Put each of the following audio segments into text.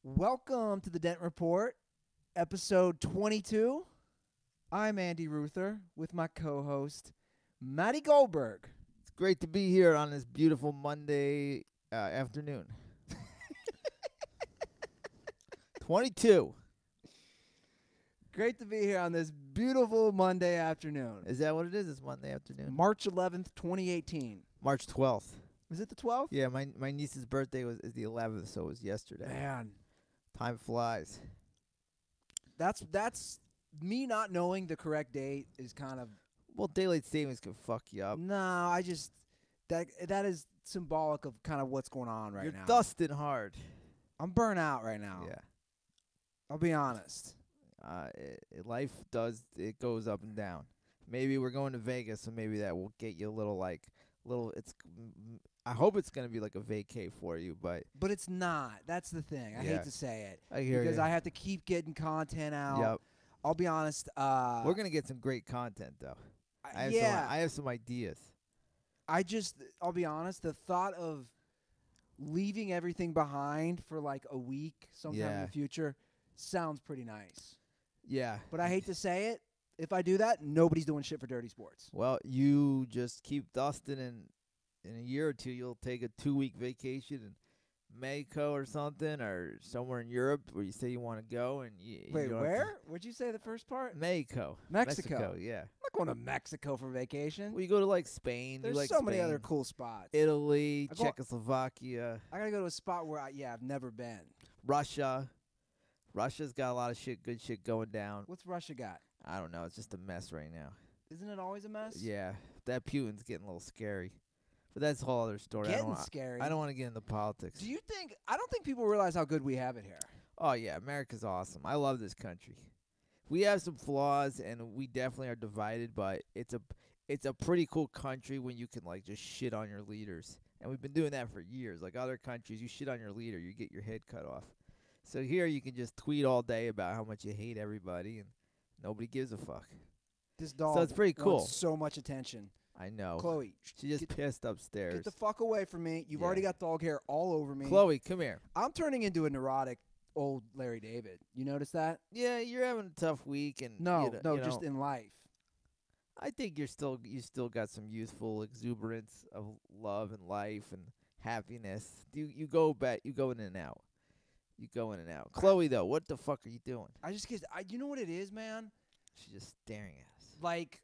Welcome to the Dent Report, episode 22. I'm Andy Ruther with my co-host, Matty Goldberg. It's great to be here on this beautiful Monday afternoon. 22. Great to be here on this beautiful Monday afternoon. Is that what it is? It's Monday afternoon. March 11th, 2018. March 12th. Is it the 12th? Yeah, my niece's birthday is the 11th, so it was yesterday. Man, Time flies. that's me not knowing the correct date is kind of... Well, daylight savings can fuck you up. No, I just... That is symbolic of kind of what's going on right You're now. dusting hard. I'm burnt out right now. Yeah. I'll be honest. Life goes up and down. Maybe we're going to Vegas, so maybe that will get you a little. I hope it's gonna be like a vacay for you, but It's not. That's the thing. I Yeah. hate to say it. I hear Because you. I have to keep getting content out. Yep. I'll be honest. We're gonna get some great content though. I have some ideas. I'll be honest. The thought of leaving everything behind for like a week sometime in Yeah. the future sounds pretty nice. Yeah. But I hate to say it. If I do that, nobody's doing shit for Dirty Sports. Well, you just keep dusting, and in a year or two, you'll take a 2-week vacation in Mexico or something, or somewhere in Europe where you say you want to go. And Wait, where? What'd you say the first part? Mexico. Mexico. Yeah. I'm not going to Mexico for vacation. Well, you go to like Spain. There's you like so many Spain, other cool spots. Italy, I go- Czechoslovakia, I gotta go to a spot where I've never been. Russia. Russia's got a lot of good shit going down. What's Russia got? I don't know. It's just a mess right now. Isn't it always a mess? Yeah, that Putin's getting a little scary. But that's a whole other story. Getting scary. I don't want to get into politics. Do you think? I don't think people realize how good we have it here. Oh, yeah, America's awesome. I love this country. We have some flaws, and we definitely are divided, but it's a pretty cool country when you can, like, just shit on your leaders. And we've been doing that for years. Like other countries, you shit on your leader, you get your head cut off. So here you can just tweet all day about how much you hate everybody, and nobody gives a fuck. This dog. it's pretty cool. Wants so much attention. I know. Chloe, She just pissed upstairs. get the fuck away from me. You've Yeah. already got dog hair all over me. Chloe, come here. I'm turning into a neurotic old Larry David. You notice that? Yeah, you're having a tough week, and No, you just know, in life. I think you still got some youthful exuberance of love and life and happiness. You go in and out. You go in and out. Chloe, though, what the fuck are you doing? I just get. You know what it is, man? She's just staring at us. Like,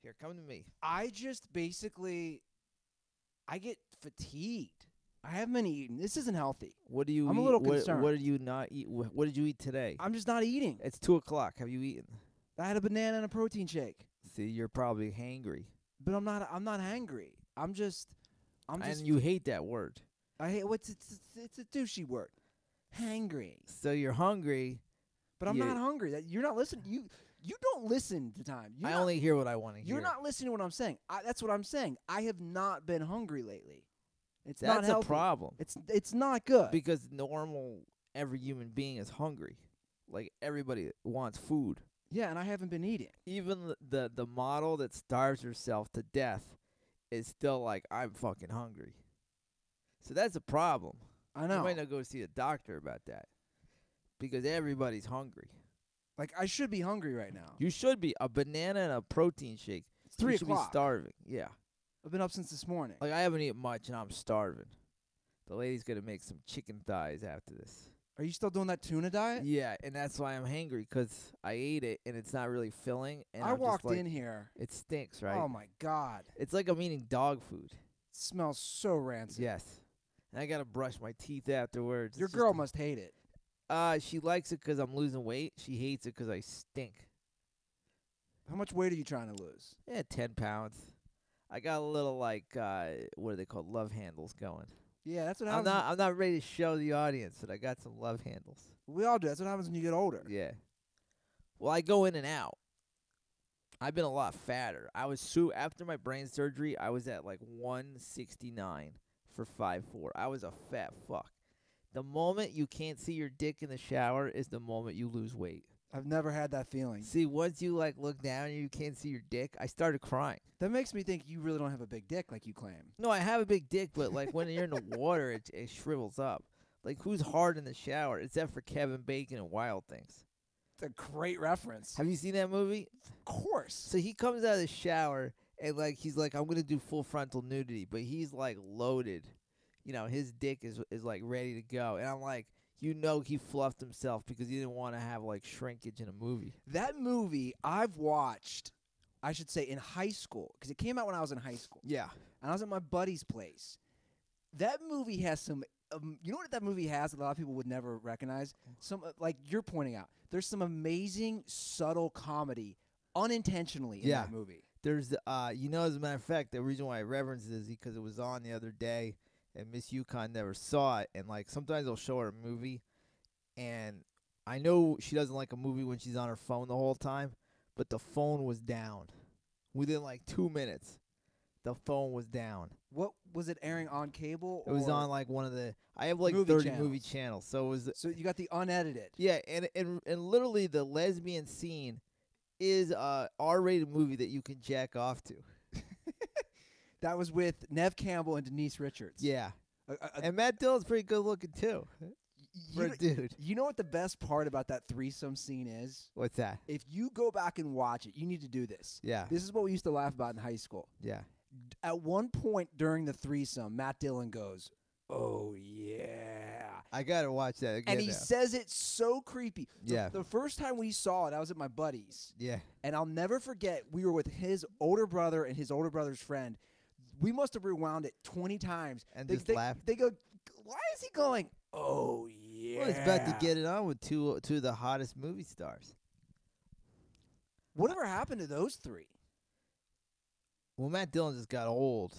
Here, come to me. I just basically, I get fatigued. I haven't been eating. This isn't healthy. What do you I'm eat? a little what concerned. did you not eat? What did you eat today? I'm just not eating. It's 2:00. Have you eaten? I had a banana and a protein shake. See, you're probably hangry. But I'm not hangry. I'm just And you hate that word. I hate it's a douchey word. Hangry. So you're hungry. But I'm Yeah. not hungry. You're not listening. You don't listen to time. I only hear what I want to hear. You're not listening to what I'm saying. That's what I'm saying. I have not been hungry lately. It's That's not healthy. a problem. It's not good. Because every human being is hungry. Like, everybody wants food. Yeah, and I haven't been eating. Even the model that starves herself to death is still like, I'm fucking hungry. So that's a problem. I know. You might not go see a doctor about that. Because everybody's hungry. Like, I should be hungry right now. You should be. A banana and a protein shake. It's 3 You should be o'clock. starving. Yeah. I've been up since this morning. Like, I haven't eaten much and I'm starving. The lady's going to make some chicken thighs after this. Are you still doing that tuna diet? Yeah, and that's why I'm hangry, because I ate it and it's not really filling. And I I'm just walked like, in here. It stinks, right? Oh, my God. It's like I'm eating dog food. It smells so rancid. Yes. And I got to brush my teeth afterwards. Your It's girl just must hate it. she likes it because I'm losing weight. She hates it because I stink. How much weight are you trying to lose? Yeah, 10 pounds. I got a little, like, what are they called? Love handles going. Yeah, that's what I'm happens. not ready to show the audience that I got some love handles. We all do. That's what happens when you get older. Yeah. Well, I go in and out. I've been a lot fatter. After my brain surgery, I was at like 169 for 5'4". I was a fat fuck. The moment you can't see your dick in the shower is the moment you lose weight. I've never had that feeling. See, once you like look down and you can't see your dick, I started crying. That makes me think you really don't have a big dick like you claim. No, I have a big dick, but like when you're in the water, it shrivels up. Like, who's hard in the shower except for Kevin Bacon and Wild Things? It's a great reference. Have you seen that movie? Of course. So he comes out of the shower and like he's like, I'm gonna do full frontal nudity, but he's like loaded. You know, his dick is like ready to go, and I'm like, you know, he fluffed himself because he didn't want to have like shrinkage in a movie. That movie I've watched, I should say, in high school, because it came out when I was in high school. Yeah. And I was at my buddy's place. That movie has some, you know what that movie has that a lot of people would never recognize? Some, like you're pointing out, there's some amazing, subtle comedy unintentionally in that movie. There's, you know, as a matter of fact, the reason why I reference it is because it was on the other day, and Miss Yukon never saw it, and like sometimes they'll show her a movie, and I know she doesn't like a movie when she's on her phone the whole time, but the phone was down. Within like 2 minutes, the phone was down. What was it airing on cable? It was on like one of the, I have like movie 30 channels. movie channels, so it was. So you got the unedited. Yeah, and literally the lesbian scene is a R-rated movie that you can jack off to. That was with Nev Campbell and Denise Richards. Yeah. And Matt Dillon's pretty good looking too. For a dude. You know what the best part about that threesome scene is? What's that? If you go back and watch it, you need to do this. Yeah. This is what we used to laugh about in high school. Yeah. At one point during the threesome, Matt Dillon goes, "Oh, yeah." I got to watch that again. And he now. says it so creepy. Yeah. The first time we saw it, I was at my buddy's. Yeah. And I'll never forget, we were with his older brother and his older brother's friend. We must have rewound it 20 times. And just laughed. They go, "Why is he going, oh, yeah"? Well, he's about to get it on with two of the hottest movie stars. Whatever happened to those three? Well, Matt Dillon just got old,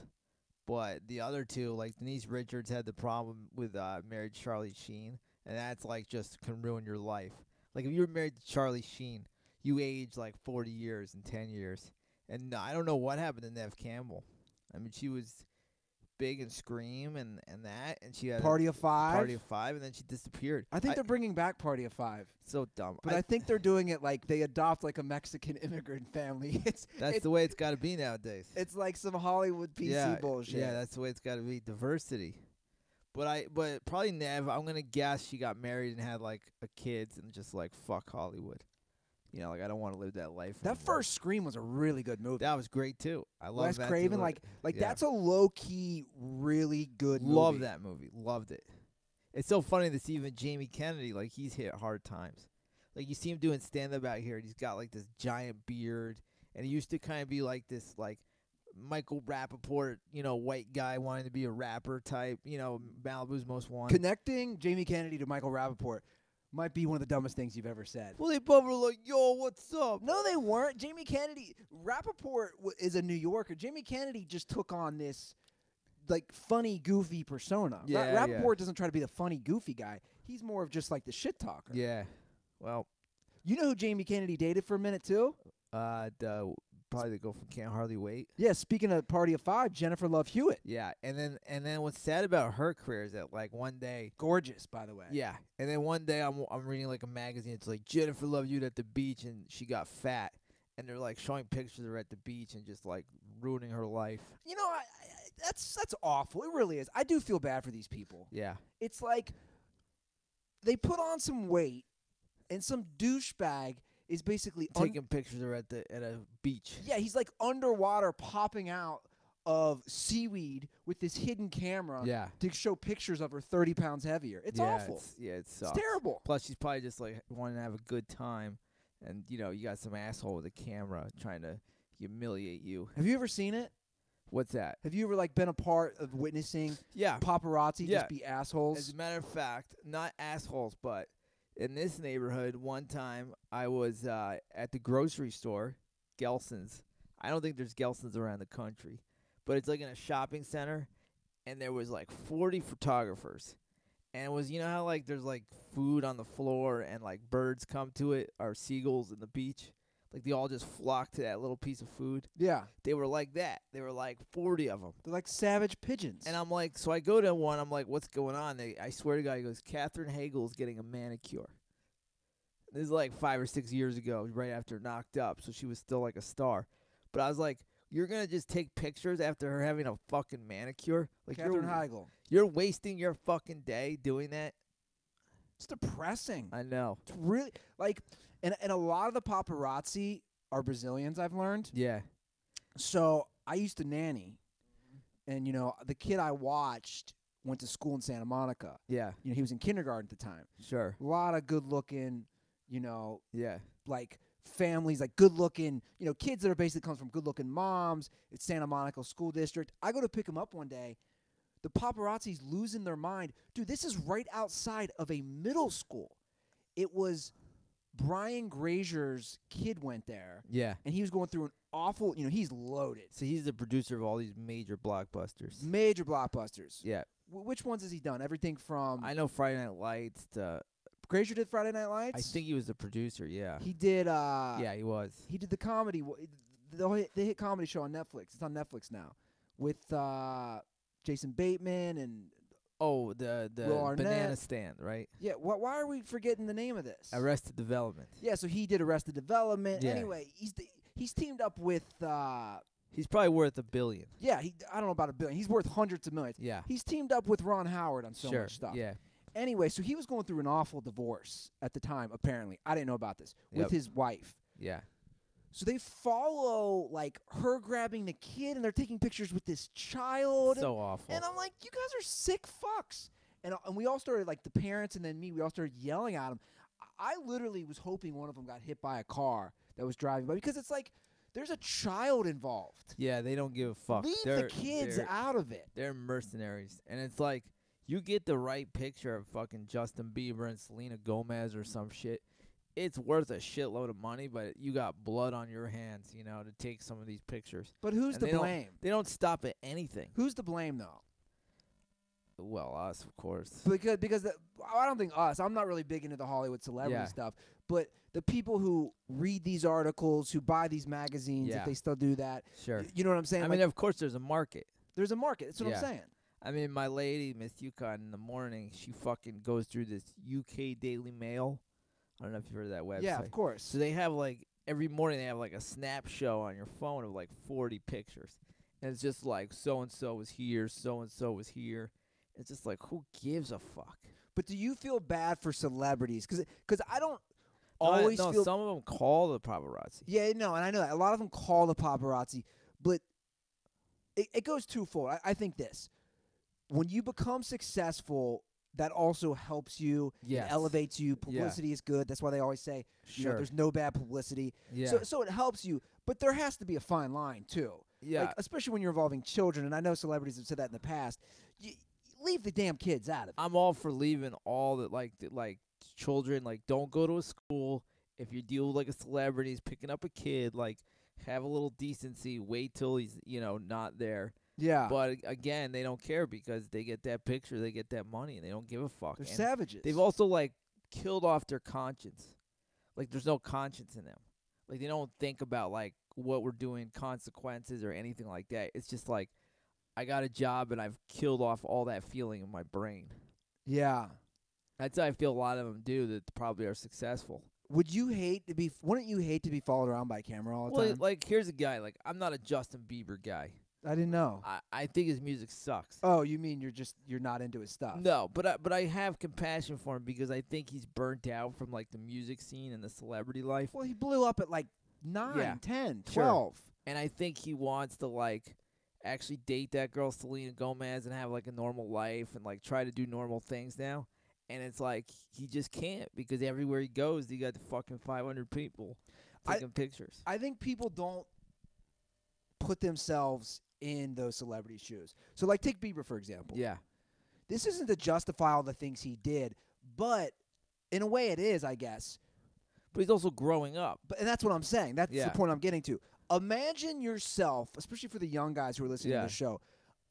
but the other two, like Denise Richards, had the problem with married to Charlie Sheen, and that's like just can ruin your life. Like if you were married to Charlie Sheen, you age like 40 years and 10 years. And I don't know what happened to Nev Campbell. I mean, she was big in Scream and that, and she had Party of Five. Party of Five, and then she disappeared. I think they're bringing back Party of Five. So dumb. But I think they're doing it like they adopt like a Mexican immigrant family. That's the way it's got to be nowadays. It's like some Hollywood PC bullshit. Yeah, that's the way it's got to be. Diversity. But probably Nev, I'm gonna guess she got married and had like a kids and just like fuck Hollywood. You know, like I don't want to live that life. That anymore. first Scream was a really good movie. That was great too. I love Wes that. Craven, like yeah. that's a low key, really good movie. Love that movie. Loved it. It's so funny to see even Jamie Kennedy, like he's hit hard times. Like you see him doing stand up out here, and he's got like this giant beard, and he used to kind of be like this like Michael Rappaport, you know, white guy wanting to be a rapper type, you know, Malibu's Most Wanted. Connecting Jamie Kennedy to Michael Rappaport might be one of the dumbest things you've ever said. Well, they both were like, yo, what's up? No, they weren't. Jamie Kennedy, Rappaport is a New Yorker. Jamie Kennedy just took on this, like, funny, goofy persona. Yeah, Rappaport doesn't try to be the funny, goofy guy. He's more of just, like, the shit talker. Yeah. Well. You know who Jamie Kennedy dated for a minute, too? Probably the girl from Can't Hardly Wait. Yeah, speaking of Party of Five, Jennifer Love Hewitt. Yeah, and then what's sad about her career is that like one day, gorgeous by the way. Yeah, and then one day I'm reading like a magazine. It's like Jennifer Love Hewitt at the beach, and she got fat, and they're like showing pictures of her at the beach and just like ruining her life. You know, that's awful. It really is. I do feel bad for these people. Yeah, it's like they put on some weight, and some douchebag is basically taking pictures of her at a beach. Yeah, he's like underwater popping out of seaweed with this hidden camera to show pictures of her 30 pounds heavier. It's awful. It sucks. It's terrible. Plus, she's probably just like wanting to have a good time, and you know, you got some asshole with a camera trying to humiliate you. Have you ever seen it? What's that? Have you ever like been a part of witnessing paparazzi just be assholes? As a matter of fact, not assholes, but in this neighborhood, one time I was at the grocery store, Gelson's. I don't think there's Gelson's around the country, but it's like in a shopping center, and there was like 40 photographers. And it was, you know how like there's like food on the floor and like birds come to it, or seagulls in the beach? Like they all just flock to that little piece of food. Yeah. They were like that. There were like 40 of them. They're like savage pigeons. And I'm like, so I go to one, I'm like, what's going on? I swear to God, he goes, Katherine Hagel's getting a manicure. This is like 5 or 6 years ago, right after Knocked Up, so she was still like a star. But I was like, you're going to just take pictures after her having a fucking manicure? Like Katherine Heigl. You're wasting your fucking day doing that? It's depressing. I know. It's really like, and a lot of the paparazzi are Brazilians. I've learned. Yeah. So I used to nanny, and the kid I watched went to school in Santa Monica. Yeah. He was in kindergarten at the time. Sure. A lot of good-looking, Yeah. like families, like good-looking, kids that are basically comes from good-looking moms. It's Santa Monica School District. I go to pick him up one day. The paparazzi's losing their mind. Dude, this is right outside of a middle school. It was Brian Grazier's kid went there. Yeah. And he was going through an awful, he's loaded. So he's the producer of all these major blockbusters. Major blockbusters. Yeah. Which ones has he done? Everything from... I know Friday Night Lights to... Grazier did Friday Night Lights? I think he was the producer, yeah. He did... yeah, he was. He did the comedy... The hit comedy show on Netflix. It's on Netflix now. With Jason Bateman and... Oh, the Banana Stand, right? Yeah, why are we forgetting the name of this? Arrested Development. Yeah, so he did Arrested Development. Yeah. Anyway, he's teamed up with... He's probably worth $1 billion. Yeah, I don't know about $1 billion. He's worth hundreds of millions. Yeah. He's teamed up with Ron Howard on so much stuff. Yeah. Anyway, so he was going through an awful divorce at the time, apparently. I didn't know about this. With his wife. Yeah. So they follow, like, her grabbing the kid, and they're taking pictures with this child. So awful. And I'm like, you guys are sick fucks. And we all started, like, the parents and then me, we all started yelling at him. I literally was hoping one of them got hit by a car that was driving by, because it's like, there's a child involved. Yeah, they don't give a fuck. Leave the kids out of it. They're mercenaries. And it's like, you get the right picture of fucking Justin Bieber and Selena Gomez or some shit, it's worth a shitload of money, but you got blood on your hands, to take some of these pictures. But who's to blame? They don't stop at anything. Who's to blame, though? Well, us, of course. Because I don't think us. I'm not really big into the Hollywood celebrity stuff. But the people who read these articles, who buy these magazines, if they still do that. Sure. You know what I'm saying? I mean, of course there's a market. There's a market. That's what I'm saying. I mean, my lady, Miss Yukon, in the morning, she fucking goes through this UK Daily Mail. I don't know if you've heard of that website. Yeah, of course. So they have, like, every morning they have, like, a snap show on your phone of, like, 40 pictures. And it's just like, so-and-so was here, so-and-so was here. It's just like, who gives a fuck? But do you feel bad for celebrities? Because I don't feel... some of them call the paparazzi. Yeah, no, and I know that. A lot of them call the paparazzi. But it goes twofold. I think this. When you become successful, that also helps you. Yes. It elevates you. Publicity is good. That's why they always say, there's no bad publicity. Yeah. So it helps you. But there has to be a fine line, too. Yeah. Like, especially when you're involving children, and I know celebrities have said that in the past. Leave the damn kids out of it. I'm all for leaving all the children, like, don't go to a school. If you deal with, like, a celebrity, he's picking up a kid, like, have a little decency. Wait till he's, not there. Yeah. But again, they don't care because they get that picture, they get that money, and they don't give a fuck. They're savages. They've also, like, killed off their conscience. Like, there's no conscience in them. Like, they don't think about, like, what we're doing, consequences or anything like that. It's just like, I got a job and I've killed off all that feeling in my brain. Yeah. That's how I feel a lot of them do that probably are successful. Wouldn't you hate to be followed around by a camera all the time? Like, here's a guy. Like, I'm not a Justin Bieber guy. I didn't know. I think his music sucks. Oh, you mean you're not into his stuff? No, but I have compassion for him because I think he's burnt out from, like, the music scene and the celebrity life. Well, he blew up at like 9, 10, 12. Sure. And I think he wants to, like, actually date that girl Selena Gomez and have, like, a normal life and, like, try to do normal things now. And it's like he just can't because everywhere he goes, he got the fucking 500 people taking pictures. I think people don't put themselves in those celebrity shoes. So, like, take Bieber, for example. Yeah. This isn't to justify all the things he did, but in a way it is, I guess. But he's also growing up. And that's what I'm saying. That's the point I'm getting to. Imagine yourself, especially for the young guys who are listening to the show,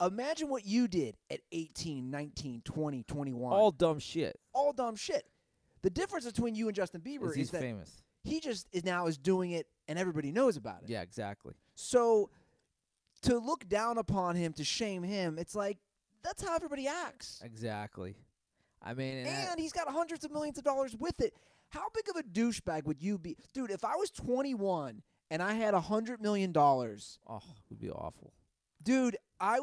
imagine what you did at 18, 19, 20, 21. All dumb shit. All dumb shit. The difference between you and Justin Bieber is that famous. He just is doing it and everybody knows about it. Yeah, exactly. So to look down upon him, to shame him, it's like that's how everybody acts. Exactly. I mean, and he's got hundreds of millions of dollars with it. How big of a douchebag would you be? Dude, if I was 21 and I had $100 million. Oh, it would be awful. Dude, I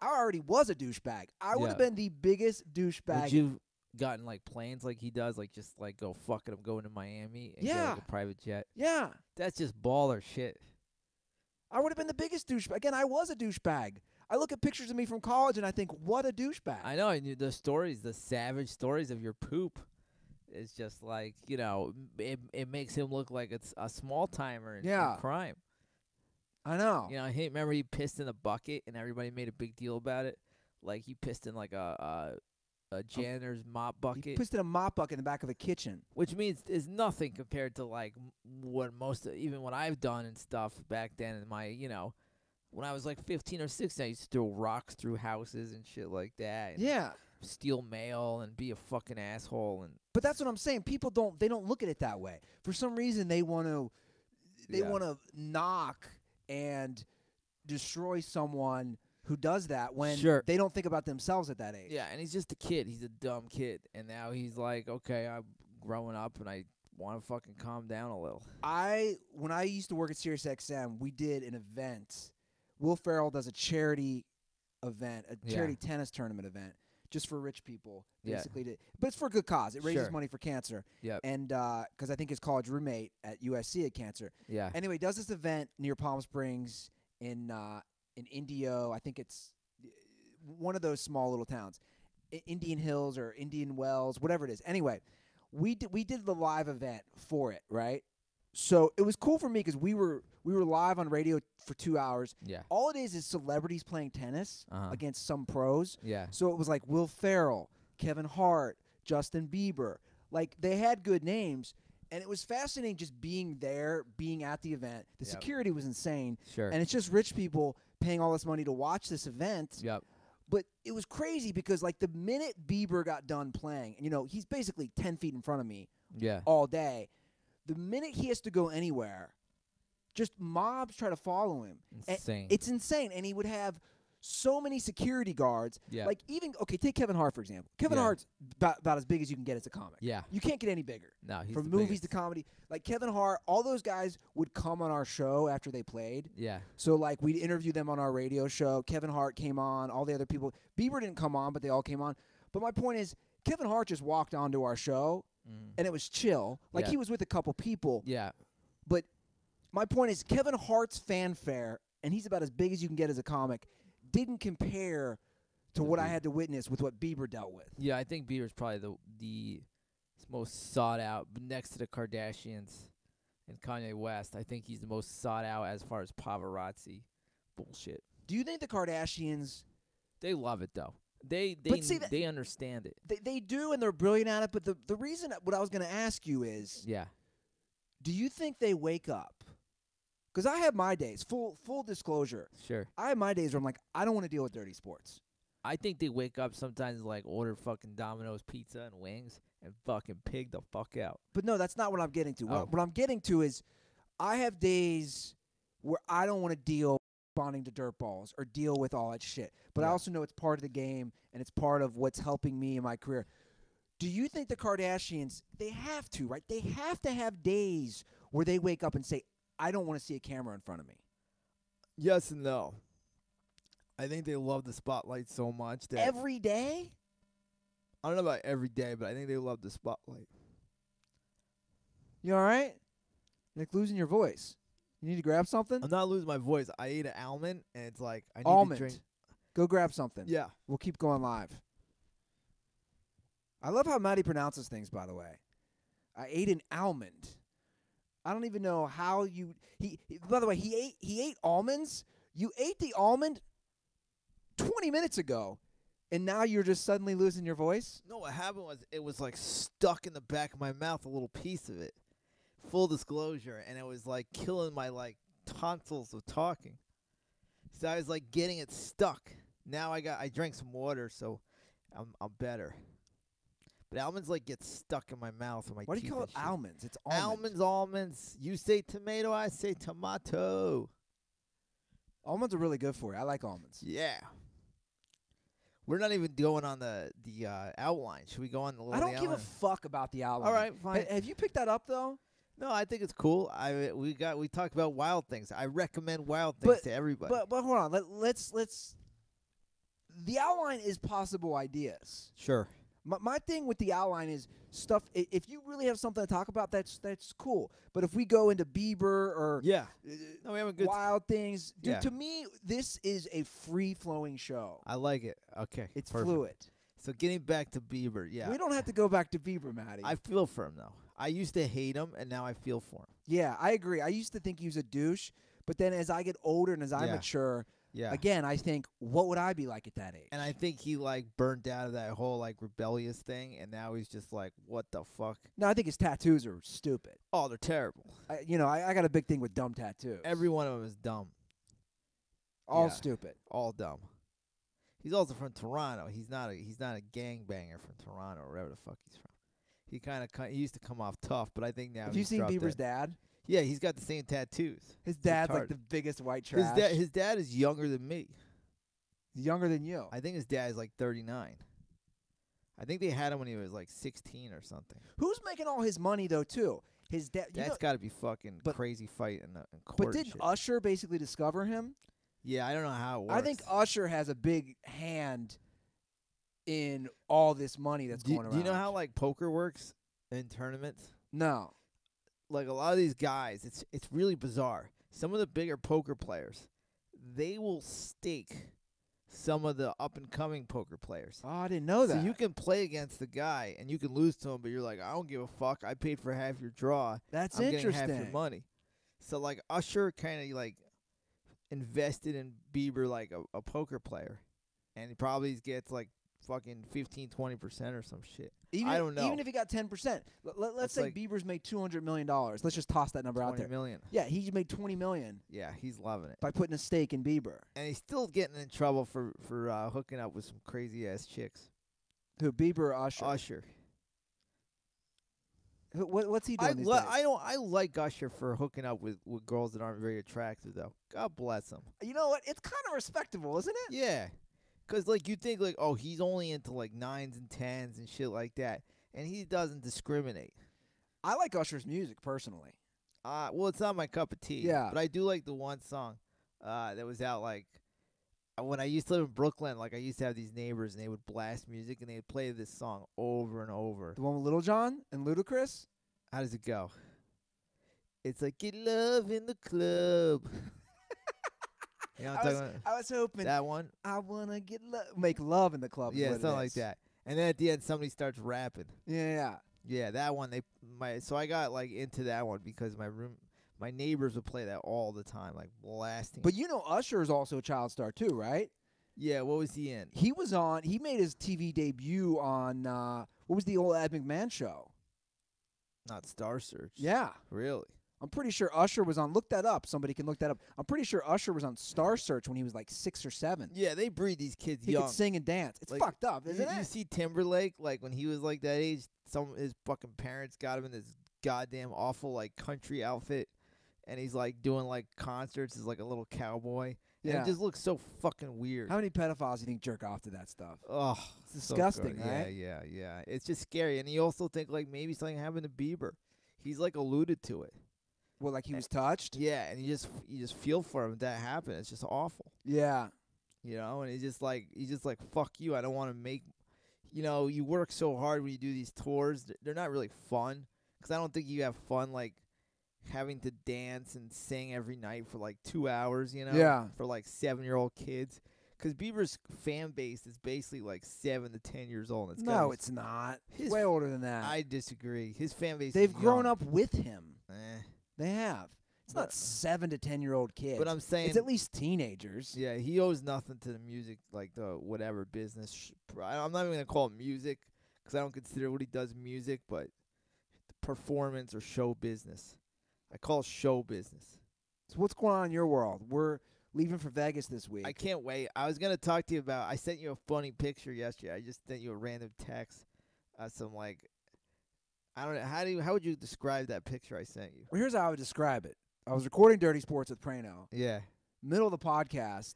already was a douchebag. I would have been the biggest douchebag. gotten like planes like he does, like just like go fuck it, I'm going to Miami and get Yeah. like a private jet. Yeah. That's just baller shit. I would have been the biggest douchebag. Again, I was a douchebag. I look at pictures of me from college and I think, what a douchebag. I know, and the stories, the savage stories of your poop, is just like, you know, it makes him look like it's a small timer in crime. I know. You know, remember he pissed in a bucket and everybody made a big deal about it. Like he pissed in like a janitor's mop bucket. He pissed in a mop bucket in the back of a kitchen. Which means is nothing compared to like what even what I've done and stuff back then in my, you know, when I was like 15 or 16, I used to throw rocks through houses and shit like that. And Yeah. steal mail and be a fucking asshole. And But that's what I'm saying. People don't look at it that way. For some reason they want to knock and destroy someone who does that when they don't think about themselves at that age. Yeah, and he's just a kid. He's a dumb kid. And now he's like, okay, I'm growing up and I want to fucking calm down a little. When I used to work at SiriusXM, we did an event. Will Ferrell does a charity event, a charity tennis tournament event, just for rich people, basically. But it's for a good cause. It raises money for cancer. Yep. And because I think his college roommate at USC had cancer. Yeah. Anyway, he does this event near Palm Springs in Indio. I think it's one of those small little towns, Indian Hills or Indian Wells, whatever it is. Anyway, we did the live event for it, right? So it was cool for me because we were live on radio for 2 hours. Yeah. All it is celebrities playing tennis against some pros. Yeah. So it was like Will Ferrell, Kevin Hart, Justin Bieber. Like they had good names. And it was fascinating just being there, being at the event. The security was insane. Sure. And it's just rich people paying all this money to watch this event. Yep. But it was crazy because, like, the minute Bieber got done playing, and, you know, he's basically 10 feet in front of me all day. The minute he has to go anywhere, just mobs try to follow him. Insane. And it's insane. And he would have so many security guards. Yeah. Like, even, okay, take Kevin Hart, for example. Kevin Hart's about as big as you can get as a comic. Yeah. You can't get any bigger. No, he's From the movies biggest. to comedy. Like, Kevin Hart, all those guys would come on our show after they played. Yeah. So, like, we'd interview them on our radio show. Kevin Hart came on. All the other people. Bieber didn't come on, but they all came on. But my point is, Kevin Hart just walked onto our show, and it was chill. Like, he was with a couple people. Yeah. But my point is, Kevin Hart's fanfare, and he's about as big as you can get as a comic, didn't compare to what I had to witness with what Bieber dealt with. Yeah, I think Bieber's probably the most sought out, next to the Kardashians and Kanye West. I think he's the most sought out as far as paparazzi bullshit. Do you think the Kardashians... They love it, though. They understand it. They do, and they're brilliant at it, but the reason... What I was going to ask you is... Yeah. Do you think they wake up? Because I have my days, full disclosure. Sure. I have my days where I'm like, I don't want to deal with dirty sports. I think they wake up sometimes like order fucking Domino's pizza and wings and fucking pig the fuck out. But no, that's not what I'm getting to. Oh. What I'm getting to is I have days where I don't want to deal responding to dirt balls or deal with all that shit. But I also know it's part of the game and it's part of what's helping me in my career. Do you think the Kardashians, they have to, right? They have to have days where they wake up and say, I don't want to see a camera in front of me. Yes and no. I think they love the spotlight so much that Every day? I don't know about every day, but I think they love the spotlight. You all right? You're like losing your voice. You need to grab something? I'm not losing my voice. I ate an almond, and it's like I need Almond. to drink. Go grab something. Yeah. We'll keep going live. I love how Matty pronounces things, by the way. I ate an almond. I don't even know how you... By the way, he ate almonds. You ate the almond 20 minutes ago, and now you're just suddenly losing your voice? No, what happened was it was like stuck in the back of my mouth, a little piece of it. Full disclosure, and it was like killing my like tonsils of talking. So I was like getting it stuck. Now I drank some water, so I'm better. But almonds like get stuck in my mouth and my teeth. Why do you call it and shit. almonds? It's almond. Almonds. You say tomato, I say tomato. Almonds are really good for you. I like almonds. Yeah. We're not even going on the outline. Should we go on the little I don't give a outline? fuck about the outline. All right, fine. Have you picked that up, though? No, I think it's cool. We talked about wild things. I recommend wild things to everybody. But hold on. Let's. The outline is possible ideas. Sure. My thing with the outline is stuff. If you really have something to talk about, that's cool. But if we go into Bieber or Yeah. No, we have a good. wild things, dude, Yeah. to me, this is a free flowing show. I like it. Okay. It's perfect. fluid. So getting back to Bieber, yeah. We don't have to go back to Bieber, Matty. I feel for him though. I used to hate him, and now I feel for him. Yeah, I agree. I used to think he was a douche, but then as I get older and as I Yeah. mature, Yeah. again, I think, what would I be like at that age? And I think he like burnt out of that whole like rebellious thing, and now he's just like, what the fuck? No, I think his tattoos are stupid. Oh, they're terrible. I got a big thing with dumb tattoos. Every one of them is dumb. All yeah. stupid. All dumb. He's also from Toronto. He's not a gangbanger from Toronto or wherever the fuck he's from. He used to come off tough, but I think now Have you he's seen dropped Bieber's it. dad? Yeah, he's got the same tattoos. His dad's like retarded. the biggest white trash. His dad is younger than me. He's younger than you. I think his dad is like 39. I think they had him when he was like 16 or something. Who's making all his money though too? His dad. That's got to be fucking but- crazy fight in court. But and didn't shit. Usher basically discover him? Yeah, I don't know how it works. I think Usher has a big hand in all this money that's going around. Do you know how like poker works in tournaments? No. Like a lot of these guys, it's really bizarre. Some of the bigger poker players, they will stake some of the up and coming poker players. Oh, I didn't know that. So you can play against the guy and you can lose to him, but you're like, I don't give a fuck. I paid for half your draw. That's I'm interesting. getting half your money. So like Usher kind of like invested in Bieber like a poker player, and he probably gets like fucking 15-20% or some shit. I don't know. Even if he got 10%, let's That's say like Bieber's made $200 million. Let's just toss that number out 20 there. million. Yeah, he made $20 million Yeah, he's loving it. by putting a stake in Bieber. And he's still getting in trouble for hooking up with some crazy ass chicks. Who, Bieber or Usher? Usher. What's he doing these days? I like Usher for hooking up with girls that aren't very attractive though. God bless him. You know what? It's kind of respectable, isn't it? Yeah. 'Cause like you think like, oh, he's only into like 9s and 10s and shit like that, and he doesn't discriminate. I like Usher's music personally. Well, it's not my cup of tea. Yeah. But I do like the one song that was out like when I used to live in Brooklyn. Like I used to have these neighbors, and they would blast music, and they would play this song over and over. The one with Little John and Ludacris? How does it go? It's like get love in the club. You know what I'm talking about? I was hoping That one? I want to make love in the club. is Yeah, what it something like is. that. And then at the end, somebody starts rapping. Yeah. Yeah, that one. So I got like into that one because my neighbors would play that all the time, like blasting. But you know Usher is also a child star too, right? yeah, what was he in? He made his TV debut on, what was the old Ed McMahon show? Not Star Search. Yeah. Really? I'm pretty sure Usher was on, look that up. Somebody can look that up. I'm pretty sure Usher was on Star Search when he was like 6 or 7. Yeah, they breed these kids He young. could sing and dance. It's Like, fucked up, isn't You it? see Timberlake, like when he was like that age, his fucking parents got him in this goddamn awful like country outfit, and he's like doing like concerts as like a little cowboy. And Yeah. it just looks so fucking weird. How many pedophiles do you think jerk off to that stuff? Oh, It's so disgusting, gross. right? Yeah. It's just scary. And you also think like maybe something happened to Bieber. He's like alluded to it. Well, like he was touched? Yeah, and you just feel for him if that happened. It's just awful. Yeah. You know, and he's just like fuck you. I don't want to make. You know, you work so hard when you do these tours. They're not really fun because I don't think you have fun like having to dance and sing every night for like 2 hours. You know, Yeah. for like 7-year-old kids. Because Bieber's fan base is basically like 7 to 10 years old. It's No, gotta be- it's not. His It's way older than that. I disagree. His fan base. They've is grown young. up with him. Eh. They have. It's not But- 7 to 10-year-old kids. But I'm saying, it's at least teenagers. yeah, he owes nothing to the music, like the whatever business. I'm not even gonna call it music because I don't consider what he does music, but performance or show business. I call it show business. So what's going on in your world? We're leaving for Vegas this week. I can't wait. I was gonna talk to you about. I sent you a funny picture yesterday. I just sent you a random text. Some like, I don't know. How would you describe that picture I sent you? Well, here's how I would describe it. I was recording Dirty Sports with Prano. Yeah, Middle of the podcast,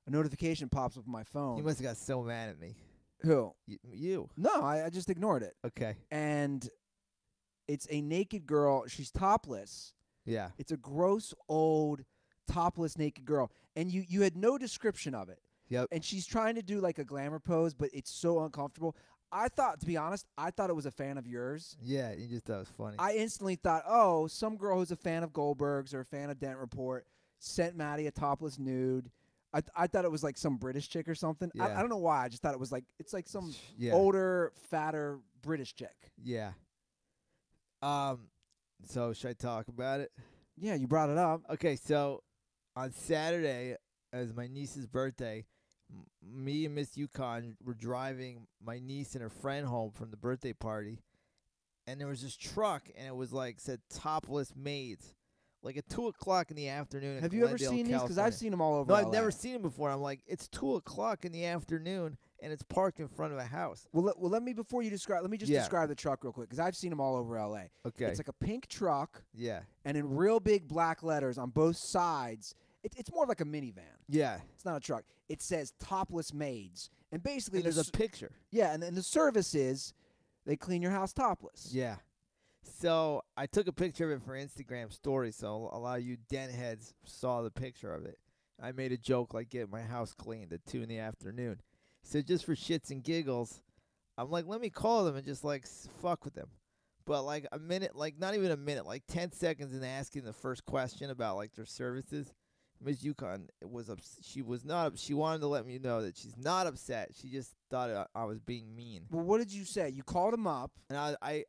a notification pops up on my phone. you must have got so mad at me. Who? You. No, I just ignored it. Okay. And it's a naked girl. She's topless. Yeah. It's a gross, old, topless, naked girl. And you had no description of it. Yep. And she's trying to do like a glamour pose, but it's so uncomfortable. I thought, to be honest, I thought it was a fan of yours. Yeah, you just thought it was funny. I instantly thought, oh, some girl who's a fan of Goldberg's or a fan of Dent Report sent Matty a topless nude. I thought it was like some British chick or something. Yeah. I don't know why. I just thought it was like it's like some Yeah. older, fatter British chick. Yeah. So should I talk about it? Yeah, you brought it up. Okay, so on Saturday, as my niece's birthday, me and Miss Yukon were driving my niece and her friend home from the birthday party, and there was this truck, and it was like said topless maids, like at 2:00 in the afternoon. in Have you ever Glendale, seen these? Because California. I've seen them all over. No, I've LA. never seen them before. I'm like, it's 2:00 in the afternoon, and it's parked in front of a house. Well, let me before you describe. Let me just Yeah. describe the truck real quick because I've seen them all over LA. Okay. It's like a pink truck, Yeah. and in real big black letters on both sides. It's more like a minivan. Yeah. It's not a truck. It says topless maids, and basically And there's a picture. yeah, and then the service is they clean your house topless. Yeah. So I took a picture of it for Instagram story, so a lot of you Dent heads saw the picture of it. I made a joke like getting my house cleaned at 2 in the afternoon. So just for shits and giggles, I'm like, let me call them and just like fuck with them. But like a minute, like not even a minute, like 10 seconds in asking the first question about like their services, Ms. Yukon she wanted to let me know that she's not upset. She just thought I was being mean. Well, what did you say? You called him up. And I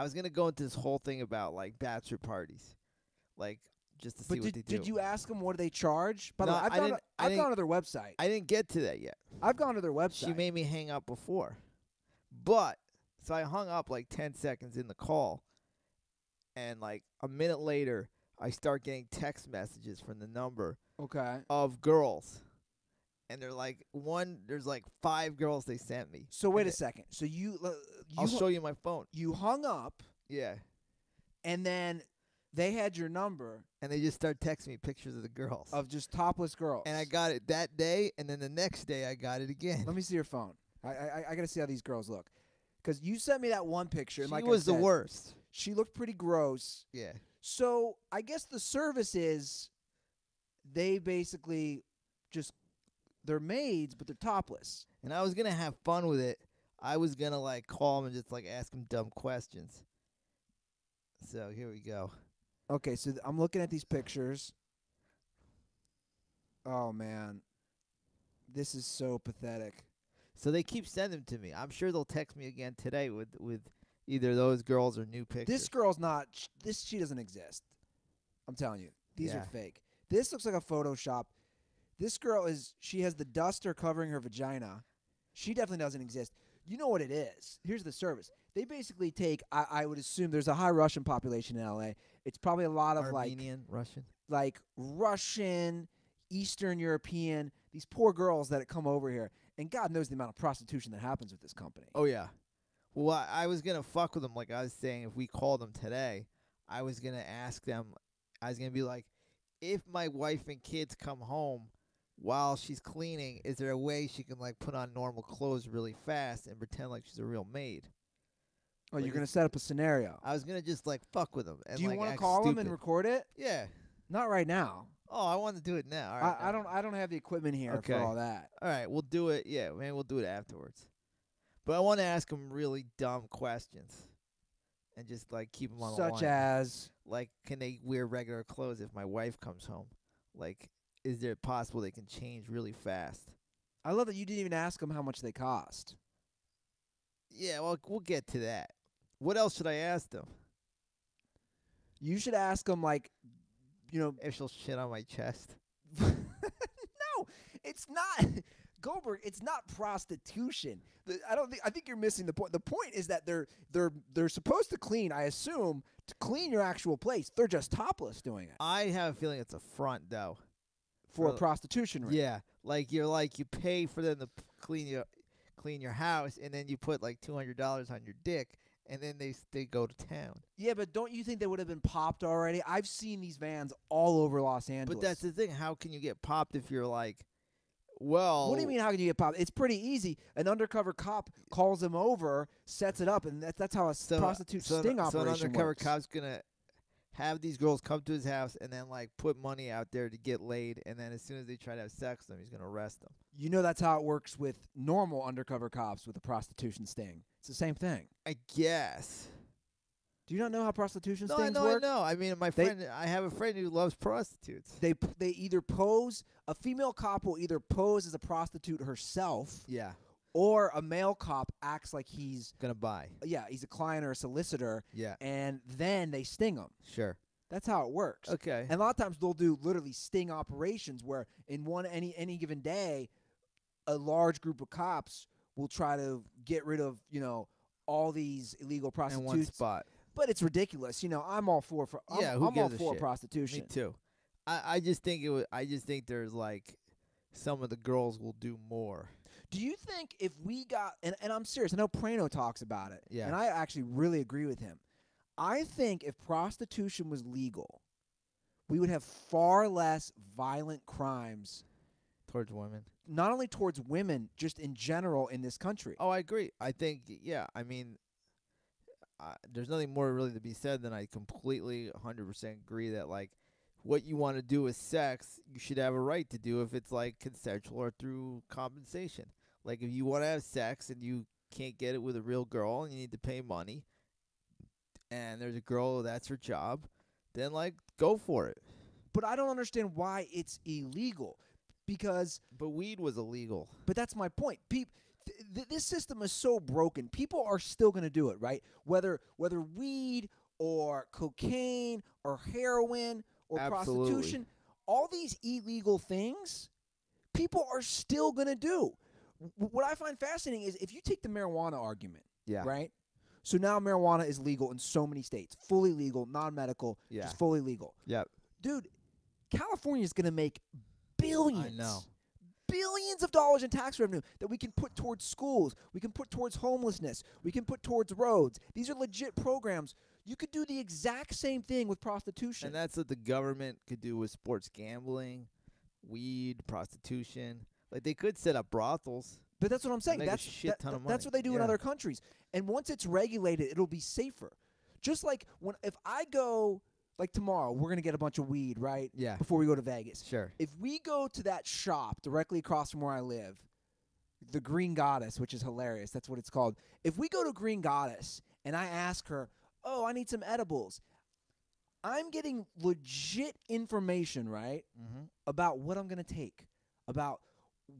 was gonna go into this whole thing about like bachelor parties, like just to see what they do. Did you ask them what do they charge? By the No, way, I've gone to their website. I didn't get to that yet. I've gone to their website. She made me hang up before, but so I hung up like 10 seconds in the call, and like a minute later, I start getting text messages from the number Okay. of girls, and they're like there's like 5 girls they sent me. So wait a second. So I'll show you my phone. you hung up, Yeah. and then they had your number And they just start texting me pictures of the girls. of just topless girls. And I got it that day, and then the next day I got it again. Let me see your phone. I gotta see how these girls look, because you sent me that one picture. And She like was I the said, worst. She looked pretty gross. Yeah. So I guess the service is they basically they're maids, but they're topless. And I was going to have fun with it. I was going to like call them and just like ask them dumb questions. So here we go. Okay, so I'm looking at these pictures. Oh man, this is so pathetic. So they keep sending them to me. I'm sure they'll text me again today with either those girls or new pictures. This girl's not. She doesn't exist. I'm telling you, these Yeah. are fake. This looks like a Photoshop. This girl she has the duster covering her vagina. She definitely doesn't exist. You know what it is? Here's the service. They basically take. I would assume there's a high Russian population in LA. It's probably a lot of Armenian, Russian. like Russian, Eastern European. These poor girls that come over here, and God knows the amount of prostitution that happens with this company. Oh yeah. Well, I was gonna fuck with them, like I was saying. If we called them today, I was gonna ask them. I was gonna be like, if my wife and kids come home while she's cleaning, is there a way she can like put on normal clothes really fast and pretend like she's a real maid? Oh, Like you're gonna set up a scenario. I was gonna just like fuck with them. And, Do you like, want to act call them and stupid. record it? Yeah. Not right now. Oh, I want to do it now. All right, I don't have the equipment here Okay. for all that. All right, we'll do it. Yeah, maybe we'll do it afterwards. But I want to ask them really dumb questions, and just like keep them on the line. Such as Like, can they wear regular clothes if my wife comes home? Like, is there possible they can change really fast? I love that you didn't even ask them how much they cost. Yeah, well, we'll get to that. What else should I ask them? You should ask them like, If she'll shit on my chest. no, it's not Goldberg. It's not prostitution. I think you're missing the point. The point is that they're supposed to clean. I assume to clean your actual place. They're just topless doing it I have a feeling it's a front, though. for a for- prostitution ring. Yeah, like you pay for them to clean your house, and then you put like $200 on your dick, and then they go to town. Yeah, but don't you think they would have been popped already? I've seen these vans all over Los Angeles. But that's the thing. How can you get popped if you're like, well? What do you mean? How can you get popped? It's pretty easy. An undercover cop calls them over, sets it up, and that's how a prostitute sting so an operation undercover works. cop's gonna have these girls come to his house and then like put money out there to get laid, and then as soon as they try to have sex with them, he's gonna arrest them. You know that's how it works with normal undercover cops with a prostitution sting. It's the same thing. I guess. Do you not know how prostitution No, stings I work? know. I mean, I have a friend who loves prostitutes. They either pose, a female cop will either pose as a prostitute herself, Yeah, or a male cop acts like he's gonna buy. he's a client or a solicitor, Yeah, and then they sting them. sure. That's how it works. Okay. And a lot of times they'll do literally sting operations where in any given day, a large group of cops will try to get rid of all these illegal In prostitutes. one spot. But it's ridiculous. I'm all for Yeah, who I'm all gives a for shit? prostitution. Me too. I just think I just think there's like some of the girls will do more. Do you think if we got and I'm serious, I know Prano talks about it. Yeah. And I actually really agree with him. I think if prostitution was legal, we would have far less violent crimes, Towards women. not only towards women, just in general in this country. Oh, I agree. I think, yeah, I mean, there's nothing more really to be said than I completely 100% agree that, like, what you want to do with sex, you should have a right to do if it's, like, consensual or through compensation. Like, if you want to have sex and you can't get it with a real girl and you need to pay money, and there's a girl that's her job, then, like, go for it. But I don't understand why it's illegal. Because But weed was illegal. But that's my point. This system is so broken. People are still going to do it, right? Whether weed or cocaine or heroin or Absolutely. prostitution, all these illegal things, people are still going to do. What I find fascinating is if you take the marijuana argument, Yeah. right? So now marijuana is legal in so many states, fully legal, non-medical, Yeah. just fully legal. Yep. Dude, California is going to make billions. I know. Billions of dollars in tax revenue that we can put towards schools, we can put towards homelessness, we can put towards roads. These are legit programs. You could do the exact same thing with prostitution. And that's what the government could do with sports gambling, weed, prostitution. Like, they could set up brothels. But that's what I'm saying. Make a That's shit ton of that's money. what they do in Yeah. other countries. And once it's regulated, it'll be safer. Just like if I go, like tomorrow, we're going to get a bunch of weed, right? Yeah. Before we go to Vegas. Sure. If we go to that shop directly across from where I live, the Green Goddess, which is hilarious, that's what it's called. If we go to Green Goddess and I ask her, oh, I need some edibles, I'm getting legit information, right, Mm-hmm. about what I'm going to take, about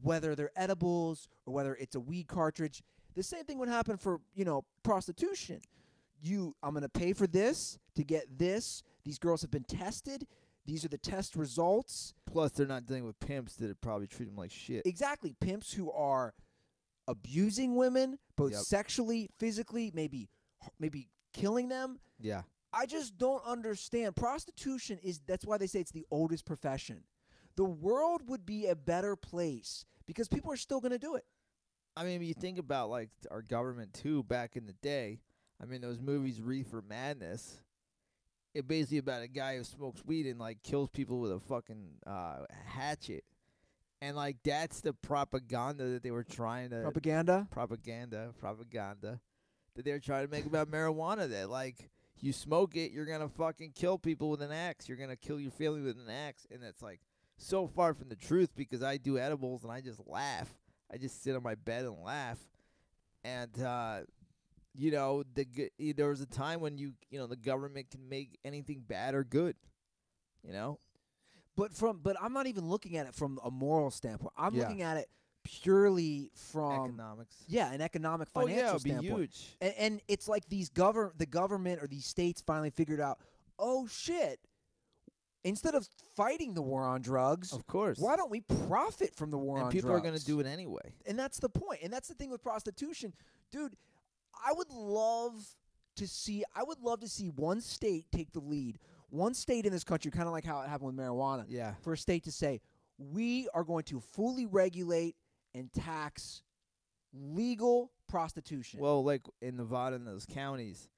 whether they're edibles or whether it's a weed cartridge. The same thing would happen for, prostitution. I'm going to pay for this to get this. These girls have been tested. These are the test results. Plus, they're not dealing with pimps that probably treat them like shit. Exactly. Pimps who are abusing women, both Yep. sexually, physically, maybe killing them. Yeah. I just don't understand. Prostitution that's why they say it's the oldest profession. The world would be a better place because people are still going to do it. I mean, you think about, like, our government, too, back in the day. I mean, those movies, Reefer Madness, it basically about a guy who smokes weed and, like, kills people with a fucking hatchet. And, like, that's the propaganda that they were trying to... Propaganda? Propaganda. That they were trying to make about marijuana. That, like, you smoke it, you're going to fucking kill people with an axe. You're going to kill your family with an axe. And it's, like, so far from the truth because I do edibles and I just laugh. I just sit on my bed and laugh. And, there was a time when the government can make anything bad or good, But I'm not even looking at it from a moral standpoint. I'm Yeah. looking at it purely from economics. an economic financial it'd be standpoint. huge. And it's like the government or these states finally figured out, oh shit, instead of fighting the war on drugs, Of course. why don't we profit from the war And on people drugs? are going to do it anyway. And that's the point. And that's the thing with prostitution. Dude, I would love to see one state take the lead. One state in this country, kind of like how it happened with marijuana, Yeah. for a state to say, we are going to fully regulate and tax legal prostitution. Well, like in Nevada and those counties,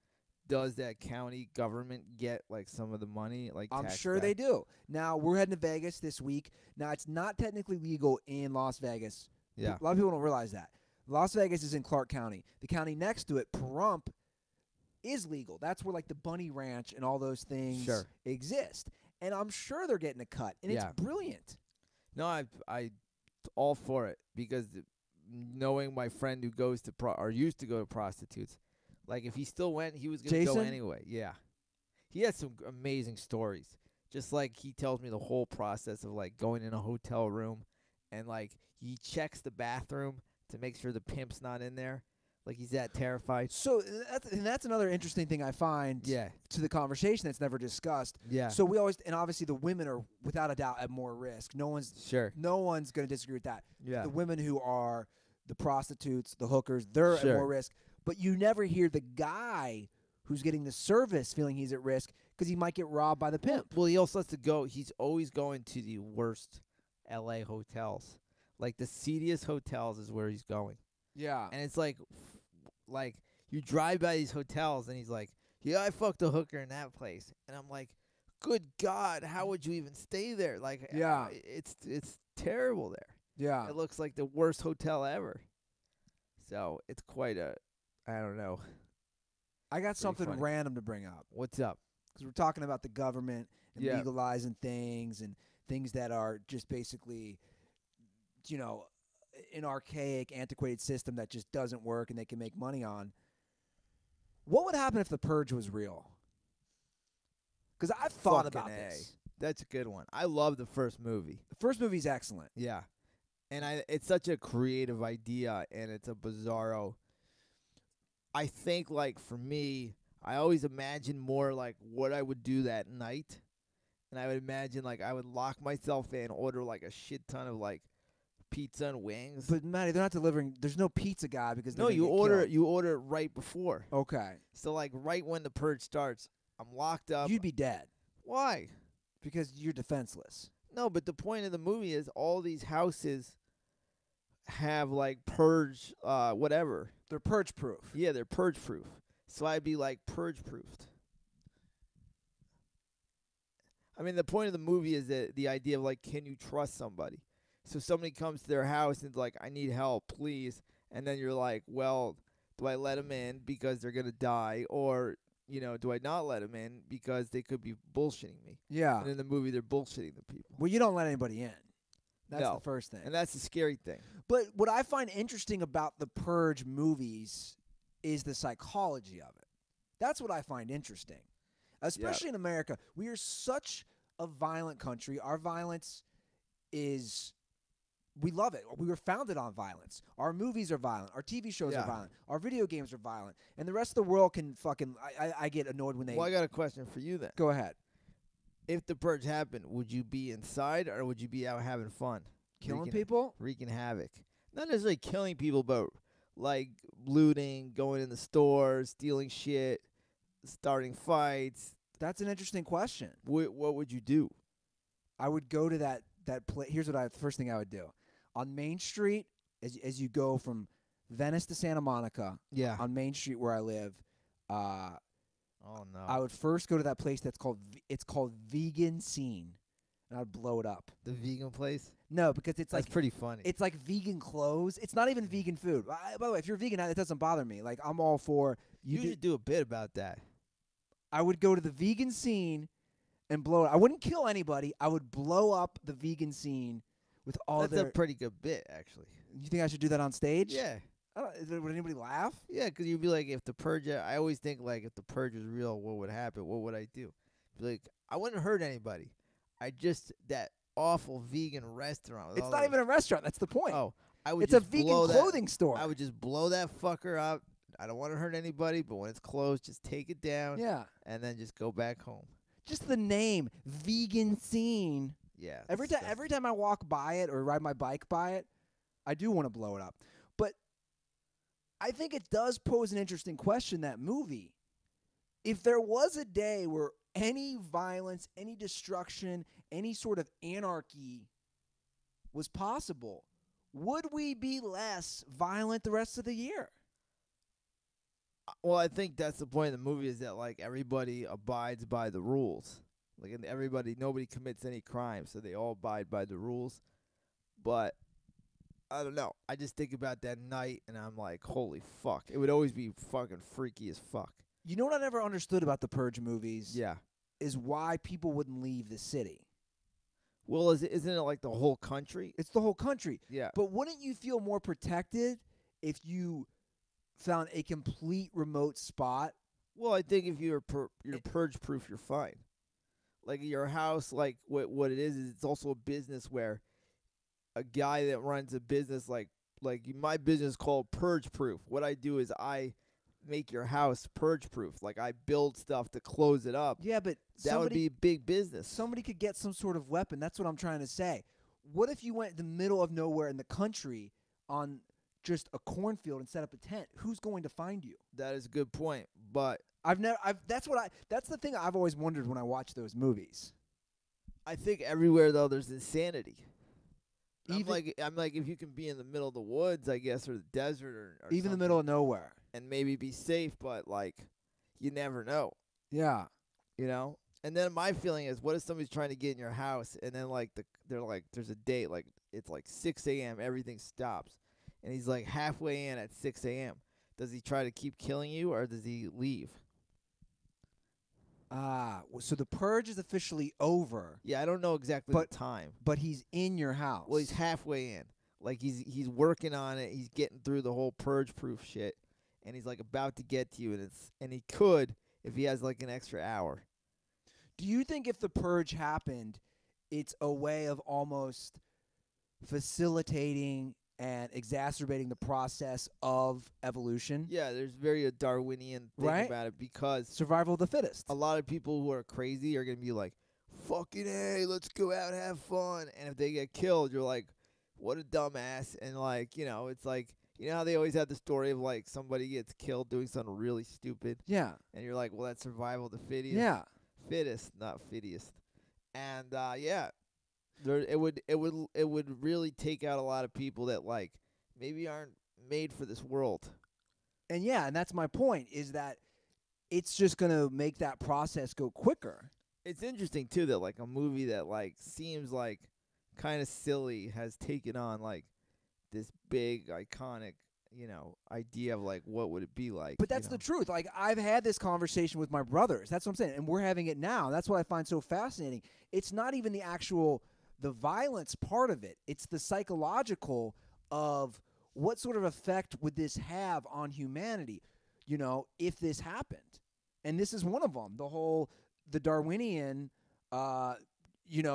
does that county government get like some of the money? Like I'm tax sure back? they do. Now, we're heading to Vegas this week. Now, it's not technically legal in Las Vegas. Yeah. A lot of people don't realize that. Las Vegas is in Clark County. The county next to it, Pahrump, is legal. That's where like the Bunny Ranch and all those things Sure. exist. And I'm sure they're getting a cut, and Yeah. it's brilliant. No, I all for it because knowing my friend who goes to or used to go to prostitutes, like if he still went, he was gonna go Jason? anyway. Yeah, he has some amazing stories. Just like he tells me the whole process of like going in a hotel room, and like he checks the bathroom to make sure the pimp's not in there. Like he's that terrified. So that's another interesting thing I find Yeah, to the conversation that's never discussed. yeah. So we always, and obviously the women are without a doubt at more risk. No one's Sure. going to disagree with that. Yeah. The women who are the prostitutes, the hookers, they're Sure. at more risk. But you never hear the guy who's getting the service feeling he's at risk because he might get robbed by the pimp. Well, he also has to go. He's always going to the worst L.A. hotels. Like the seediest hotels is where he's going. Yeah. And it's like you drive by these hotels and he's like, yeah, I fucked a hooker in that place. And I'm like, good God, how would you even stay there? Like, Yeah. It's terrible there. Yeah. It looks like the worst hotel ever. So it's quite I don't know. I got something funny. random to bring up What's up? because we're talking about the government and Yeah. legalizing things and things that are just basically, an archaic, antiquated system that just doesn't work and they can make money on. What would happen if the Purge was real? Because I've thought Fucking about A. this. That's a good one. I love the first movie. The first movie's excellent. Yeah. And it's such a creative idea and it's a bizarro. I think like for me, I always imagine more like what I would do that night. And I would imagine like I would lock myself in, order like a shit ton of like pizza and wings. But Matty, they're not delivering. There's no pizza guy because no, you order it right before. Okay. So like right when the purge starts, I'm locked up. You'd be dead Why? because you're defenseless. No, but the point of the movie is all these houses have like purge whatever. They're purge proof. Yeah, they're purge proof. So I'd be like purge proofed. I mean, the point of the movie is that the idea of like, can you trust somebody? So somebody comes to their house and is like, I need help, please. And then you're like, well, do I let them in because they're going to die? Or, do I not let them in because they could be bullshitting me? Yeah. And in the movie, they're bullshitting the people. Well, you don't let anybody in. That's No. the first thing. And that's the scary thing. But what I find interesting about the Purge movies is the psychology of it. That's what I find interesting. Especially in America. We are such a violent country. Our violence is... We love it. We were founded on violence. Our movies are violent. Our TV shows are violent. Our video games are violent. And the rest of the world can fucking... I get annoyed when they... Well, I got a question for you then. Go ahead. If the purge happened, would you be inside or would you be out having fun? Killing people? Wreaking havoc. Not necessarily killing people, but like looting, going in the stores, stealing shit, starting fights. That's an interesting question. What would you do? I would go to that place. Here's what the first thing I would do. On Main Street, as you go from Venice to Santa Monica, Yeah. on Main Street where I live, Oh no. I would first go to that place that's called Vegan Scene, and I'd blow it up. The vegan place? No, because it's That's like pretty funny. it's like vegan clothes. It's not even vegan food. By the way, if you're vegan, it doesn't bother me. Like I'm all for you should do a bit about that. I would go to the Vegan Scene and blow it. I wouldn't kill anybody. I would blow up the vegan scene with all That's their... a pretty good bit, actually. You think I should do that on stage? Yeah. Would anybody laugh? Yeah, because you'd be like, if the purge, I always think like, if the purge was real, what would happen? What would I do? Be like, I wouldn't hurt anybody. That awful vegan restaurant. with It's all not those- even a restaurant. That's the point. Oh, I would. It's a just vegan blow clothing store. I would just blow that fucker up. I don't want to hurt anybody, but when it's closed, just take it down. Yeah. And then just go back home. Just the name, Vegan Scene. Yeah. Every disgusting. time I walk by it or ride my bike by it, I do want to blow it up. But I think it does pose an interesting question, that movie. If there was a day where any violence, any destruction, any sort of anarchy was possible, would we be less violent the rest of the year? Well, I think that's the point of the movie, is that like everybody abides by the rules. Like, and nobody commits any crime, so they all abide by the rules. But I don't know. I just think about that night, and I'm like, holy fuck! It would always be fucking freaky as fuck. You know what I never understood about the Purge movies Yeah. is why people wouldn't leave the city. Well, isn't it like the whole country? It's the whole country. Yeah. But wouldn't you feel more protected if you found a complete remote spot? Well, I think if you're purge proof, you're fine. Like your house, like what it is it's also a business where a guy that runs a business like my business called Purge Proof. What I do is I make your house purge proof. Like I build stuff to close it up. Yeah, but That would be big business. somebody could get some sort of weapon. That's what I'm trying to say. What if you went in the middle of nowhere in the country on just a cornfield and set up a tent? Who's going to find you? That is a good point, but That's the thing I've always wondered when I watch those movies. I think everywhere though there's insanity. I'm Even like if you can be in the middle of the woods, I guess, or the desert or even the something, middle of nowhere. and maybe be safe, but like you never know, Yeah. you know? And then my feeling is, what if somebody's trying to get in your house and then like they're like there's a date, like it's like 6 a.m. everything stops, and he's like halfway in at 6 a.m. Does he try to keep killing you or does he leave? So the purge is officially over, Yeah, I don't know exactly But- the time. but he's in your house. Well, he's halfway in. Like he's working on it. He's getting through the whole purge proof shit, and he's like about to get to you, and he could if he has like an extra hour. Do you think if the purge happened, it's a way of almost facilitating and exacerbating the process of evolution? Yeah, there's very a Darwinian thing Right? about it because Survival of the fittest. a lot of people who are crazy are gonna be like, "Fucking hey, let's go out and have fun," and if they get killed, you're like, "What a dumbass!" And like it's like how they always have the story of like somebody gets killed doing something really stupid, Yeah. and you're like, "Well, that's survival of the fittest." Yeah. Fittest, not fittiest. And yeah, it would really take out a lot of people that like maybe aren't made for this world. And that's my point, is that it's just going to make that process go quicker. It's interesting too that like a movie that like seems like kind of silly has taken on like this big iconic idea of like what would it be like. But that's the truth. Like, I've had this conversation with my brothers. That's what I'm saying. And we're having it now. That's what I find so fascinating. It's not even the violence part of it. It's the psychological of what sort of effect would this have on humanity, if this happened. And this is one of them. The Darwinian,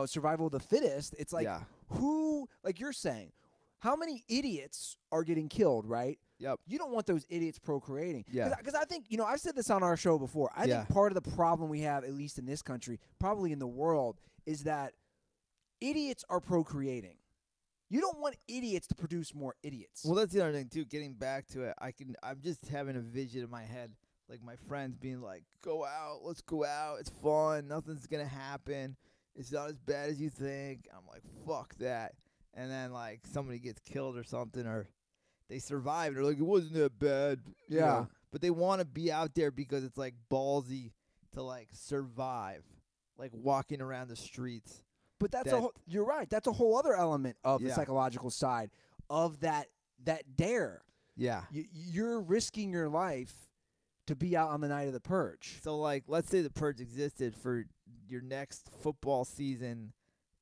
survival of the fittest. It's like, who, like you're saying, how many idiots are getting killed, right? Yep. You don't want those idiots procreating. Yeah. Because I think, I've said this on our show before. I think part of the problem we have, at least in this country, probably in the world, is that idiots are procreating. You don't want idiots to produce more idiots. Well, that's the other thing too. Getting back to it, I'm just having a vision in my head, like my friends being like, "Go out, let's go out. It's fun. Nothing's gonna happen. It's not as bad as you think." I'm like, "Fuck that." And then like somebody gets killed or something, or they survive. They're like, "It wasn't that bad." Yeah. But they want to be out there because it's like ballsy to like survive, like walking around the streets. But you're right. That's a whole other element of the Yeah. psychological side of that dare. Yeah. You're risking your life to be out on the night of the purge. So like, let's say the purge existed for your next football season.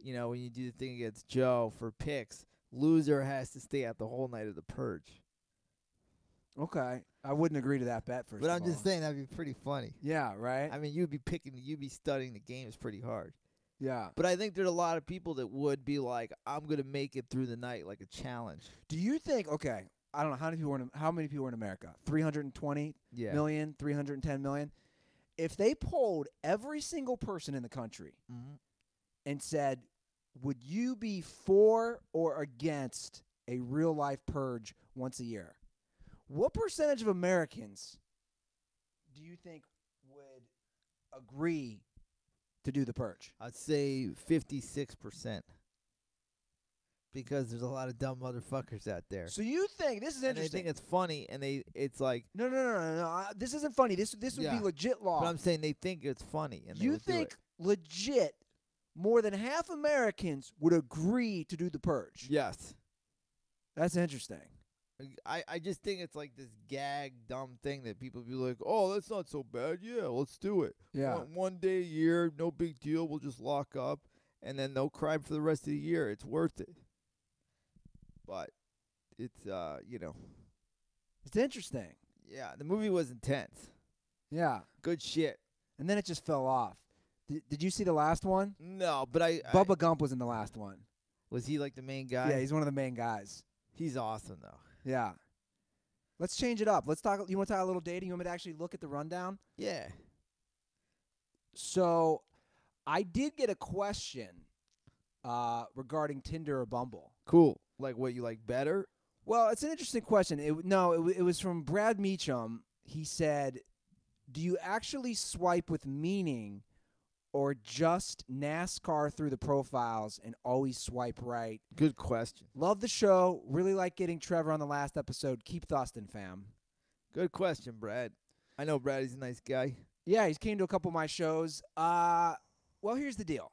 When you do the thing against Joe for picks, loser has to stay out the whole night of the purge. Okay. I wouldn't agree to that bet first But of I'm all. just saying that'd be pretty funny. Yeah, right? I mean, you'd be studying the games pretty hard. Yeah. But I think there's a lot of people that would be like, I'm gonna make it through the night, like a challenge. Do you think, okay, I don't know, how many people are in America? 320 Yeah. million, 310 million? If they polled every single person in the country Mm-hmm. and said, would you be for or against a real-life purge once a year? What percentage of Americans do you think would agree to do the purge? I'd say 56%. Because there's a lot of dumb motherfuckers out there. So you think, this is And they interesting. think it's funny, and it's like, No. This isn't funny. This would Yeah. be legit law. but I'm saying they think it's funny, and they You would do think it. legit more than half Americans would agree to do the purge? Yes. That's interesting. I just think it's like this gag dumb thing that people be like, oh, that's not so bad. Yeah, let's do it. Yeah. One day a year, no big deal. We'll just lock up, and then no crime for the rest of the year. It's worth it. But it's It's interesting. yeah, the movie was intense. Yeah. Good shit. And then it just fell off. Did you see the last one? No, but Bubba Gump was in the last one. was he like the main guy? Yeah, he's one of the main guys. He's awesome though. Yeah. Let's change it up. Let's talk. You want to talk a little dating? You want me to actually look at the rundown? Yeah. So, I did get a question regarding Tinder or Bumble. Cool. Like what you like better? Well, it's an interesting question. It was from Brad Meacham. He said, "Do you actually swipe with meaning, or just NASCAR through the profiles and always swipe right?" Good question. Love the show. Really like getting Trevor on the last episode. Keep thustin', fam. Good question, Brad. I know Brad. He's a nice guy. Yeah, he's came to a couple of my shows. Well, here's the deal.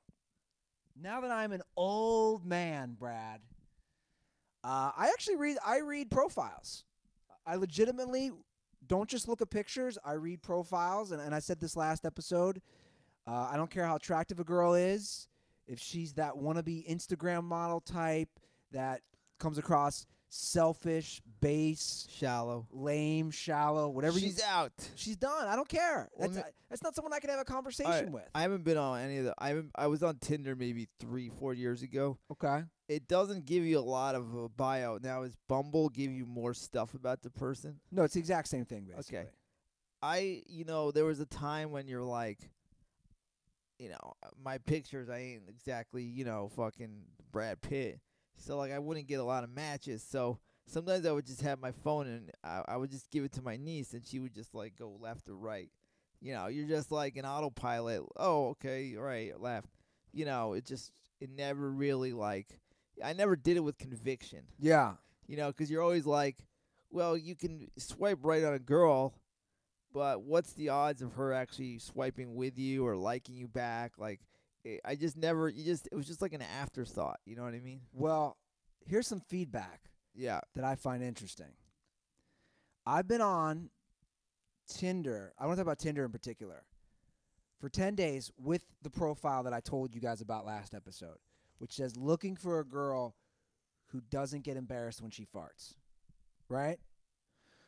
Now that I'm an old man, Brad, I read profiles. I legitimately don't just look at pictures. I read profiles, and I said this last episode. I don't care how attractive a girl is. If she's that wannabe Instagram model type that comes across selfish, base, Shallow. lame, shallow, whatever. She's out. She's done. I don't care. Well, That's not someone I can have a conversation with. I haven't been on any of the. I was on Tinder maybe 3-4 years ago. Okay. It doesn't give you a lot of a bio. Now, is Bumble give you more stuff about the person? No, it's the exact same thing, basically. Okay. There was a time when you're like, my pictures, I ain't exactly, fucking Brad Pitt. So, like, I wouldn't get a lot of matches. So, sometimes I would just have my phone and I would just give it to my niece and she would just, like, go left or right. You're just like an autopilot. Oh, okay, right, left. It never really, like, I never did it with conviction. Yeah. Because you're always like, well, you can swipe right on a girl, but what's the odds of her actually swiping with you or liking you back? Like, I just never, it was just like an afterthought. You know what I mean? Well, here's some feedback Yeah. that I find interesting. I've been on Tinder. I want to talk about Tinder in particular. For 10 days with the profile that I told you guys about last episode, which says looking for a girl who doesn't get embarrassed when she farts. Right?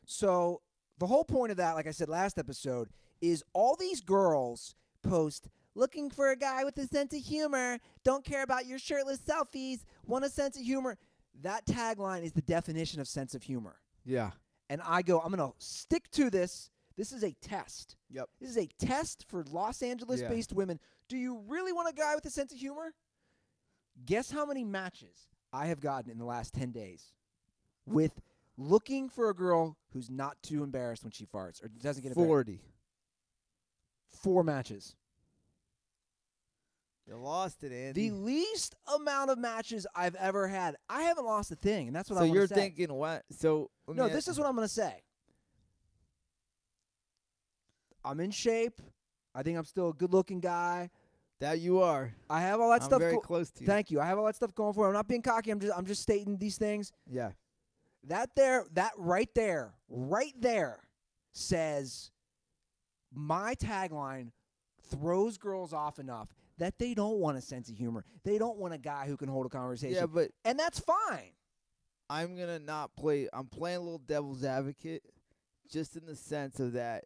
So the whole point of that, like I said last episode, is all these girls post looking for a guy with a sense of humor, don't care about your shirtless selfies, want a sense of humor. That tagline is the definition of sense of humor. Yeah. And I go, I'm going to stick to this. This is a test. Yep. This is a test for Los Angeles-based women. Do you really want a guy with a sense of humor? Guess how many matches I have gotten in the last 10 days with looking for a girl who's not too embarrassed when she farts or doesn't get embarrassed. 40. 4 matches. You lost it, Andy. The least amount of matches I've ever had. I haven't lost a thing, and that's what I want So you're to say. thinking what? So No, this is what I'm going to say. I'm in shape. I think I'm still a good-looking guy. That you are. I have all that stuff. I'm very close to you. Thank you. I have all that stuff going for me. I'm not being cocky. I'm just stating these things. Yeah. That right there says my tagline throws girls off enough that they don't want a sense of humor. They don't want a guy who can hold a conversation. Yeah, but and that's fine. I'm going to not play. I'm playing a little devil's advocate just in the sense of that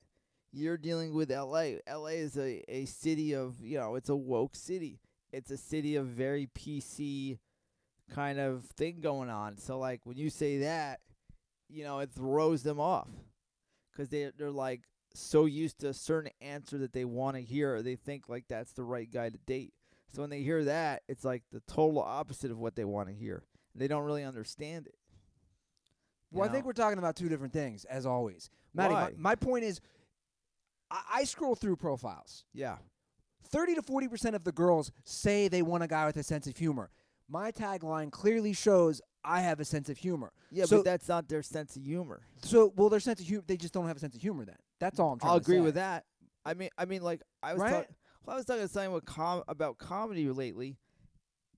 you're dealing with L.A. L.A. is a city of, it's a woke city. It's a city of very PC kind of thing going on. So, like, when you say that, it throws them off because they're like so used to a certain answer that they want to hear. Or they think, like, that's the right guy to date. So when they hear that, it's like the total opposite of what they want to hear. They don't really understand it. Well, I think we're talking about two different things, as always. Matty, my point is, I scroll through profiles. Yeah. 30 to 40% of the girls say they want a guy with a sense of humor. My tagline clearly shows I have a sense of humor. Yeah, but that's not their sense of humor. So, their sense of humor, they just don't have a sense of humor then. That's all I'm trying I'll to say. agree with that. I mean, like, I was right? I was talking to someone about comedy lately.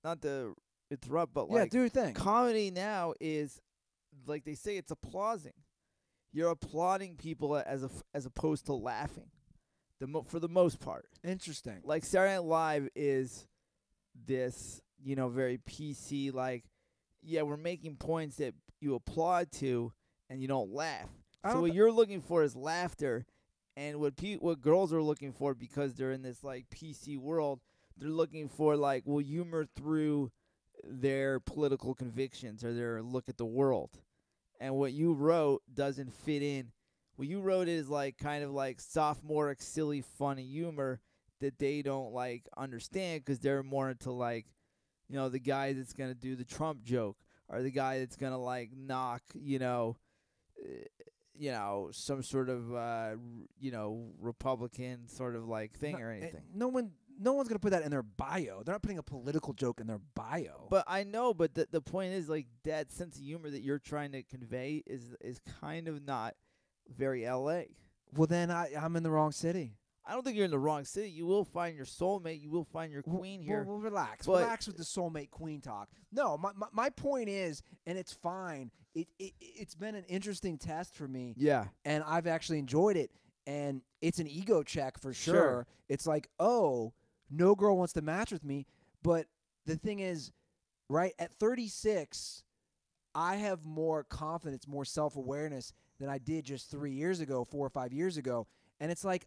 Not to interrupt, but yeah, like, do your thing. comedy now is like they say, it's applauding. You're applauding people as opposed to laughing, for the most part. Interesting. Like Saturday Night Live is this, very PC. Like, yeah, we're making points that you applaud to, and you don't laugh. So what you're looking for is laughter, and what girls are looking for, because they're in this like PC world, they're looking for like humor through their political convictions or their look at the world. And what you wrote doesn't fit in. What you wrote is like kind of like sophomoric, silly, funny humor that they don't like understand, because they're more into like, the guy that's gonna do the Trump joke, or the guy that's gonna like knock, some sort of Republican sort of like thing or anything. No one's gonna put that in their bio. They're not putting a political joke in their bio. But I know, but the point is, like, that sense of humor that you're trying to convey is kind of not very LA. Well, then I'm in the wrong city. I don't think you're in the wrong city. You will find your soulmate. You will find your queen here. Well, relax. Relax with the soulmate queen talk. No, my point is, and it's fine, it's been an interesting test for me. Yeah. And I've actually enjoyed it. And it's an ego check for sure. It's like, oh, no girl wants to match with me. But the thing is, right, at 36, I have more confidence, more self-awareness than I did just 3 years ago, 4 or 5 years ago. And it's like,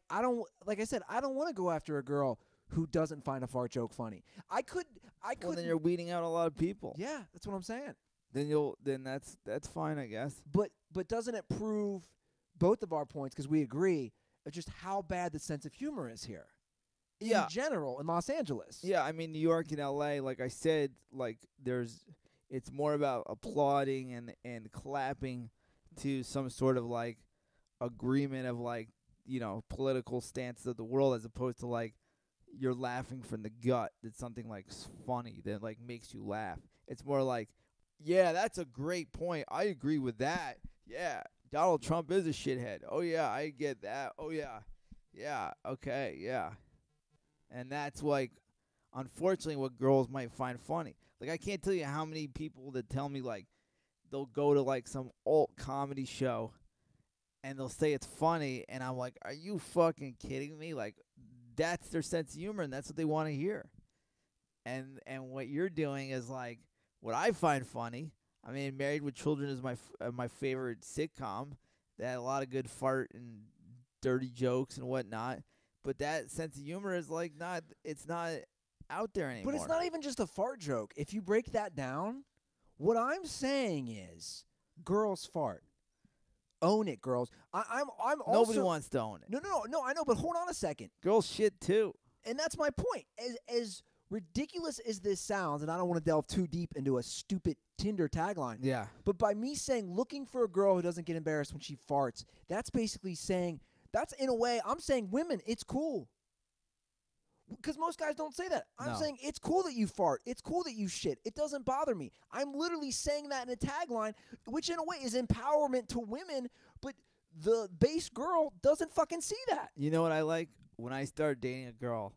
like I said, I don't want to go after a girl who doesn't find a fart joke funny. I could. Well, then you're weeding out a lot of people. Yeah, that's what I'm saying. Then that's fine, I guess. But doesn't it prove both of our points, because we agree, of just how bad the sense of humor is here? In general, in Los Angeles. Yeah, I mean, New York and LA, like I said, like it's more about applauding and clapping to some sort of like agreement of like, political stances of the world, as opposed to like you're laughing from the gut that something like funny that like makes you laugh. It's more like, yeah, that's a great point. I agree with that. Yeah, Donald Trump is a shithead. Oh yeah, I get that. Oh yeah. Yeah, okay, yeah. And that's like, unfortunately, what girls might find funny. Like, I can't tell you how many people that tell me like they'll go to like some alt comedy show and they'll say it's funny, and I'm like, are you fucking kidding me? Like, that's their sense of humor, and that's what they want to hear. And what you're doing is like what I find funny. I mean, Married with Children is my favorite sitcom. They had a lot of good fart and dirty jokes and whatnot. But that sense of humor is like it's not out there anymore. But it's not even just a fart joke. If you break that down, what I'm saying is, girls fart. Own it, girls. I'm also... Nobody wants to own it. No, I know, but hold on a second. Girls shit too. And that's my point. As ridiculous as this sounds, and I don't want to delve too deep into a stupid Tinder tagline. Yeah. But by me saying looking for a girl who doesn't get embarrassed when she farts, that's basically saying, that's in a way, I'm saying women, it's cool. Because most guys don't say that. I'm saying it's cool that you fart. It's cool that you shit. It doesn't bother me. I'm literally saying that in a tagline, which in a way is empowerment to women, but the base girl doesn't fucking see that. You know what I like? When I start dating a girl,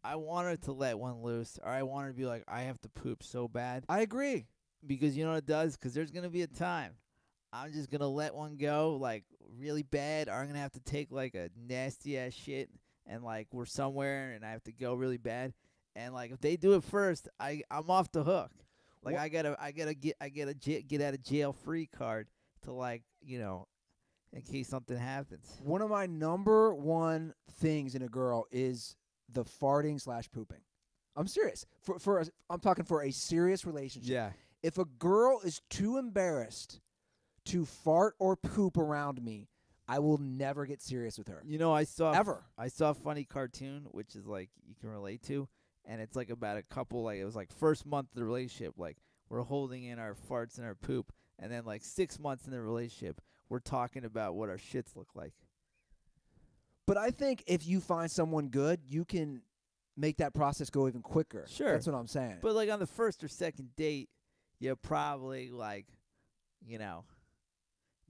I want her to let one loose, or I want her to be like, I have to poop so bad. I agree. Because you know what it does? Because there's going to be a time I'm just going to let one go, like, really bad, or I'm going to have to take, like, a nasty-ass shit, and, like, we're somewhere, and I have to go really bad. And, like, if they do it first, I'm off the hook. Like, I gotta get out of jail free card to, like, in case something happens. One of my number one things in a girl is the farting/pooping. I'm serious. I'm talking for a serious relationship. Yeah. If a girl is too embarrassed to fart or poop around me, I will never get serious with her. I saw a funny cartoon, which is like you can relate to, and it's like about a couple, like it was like first month of the relationship, like we're holding in our farts and our poop, and then like 6 months in the relationship, we're talking about what our shits look like. But I think if you find someone good, you can make that process go even quicker. Sure. That's what I'm saying. But like on the first or second date, you probably like,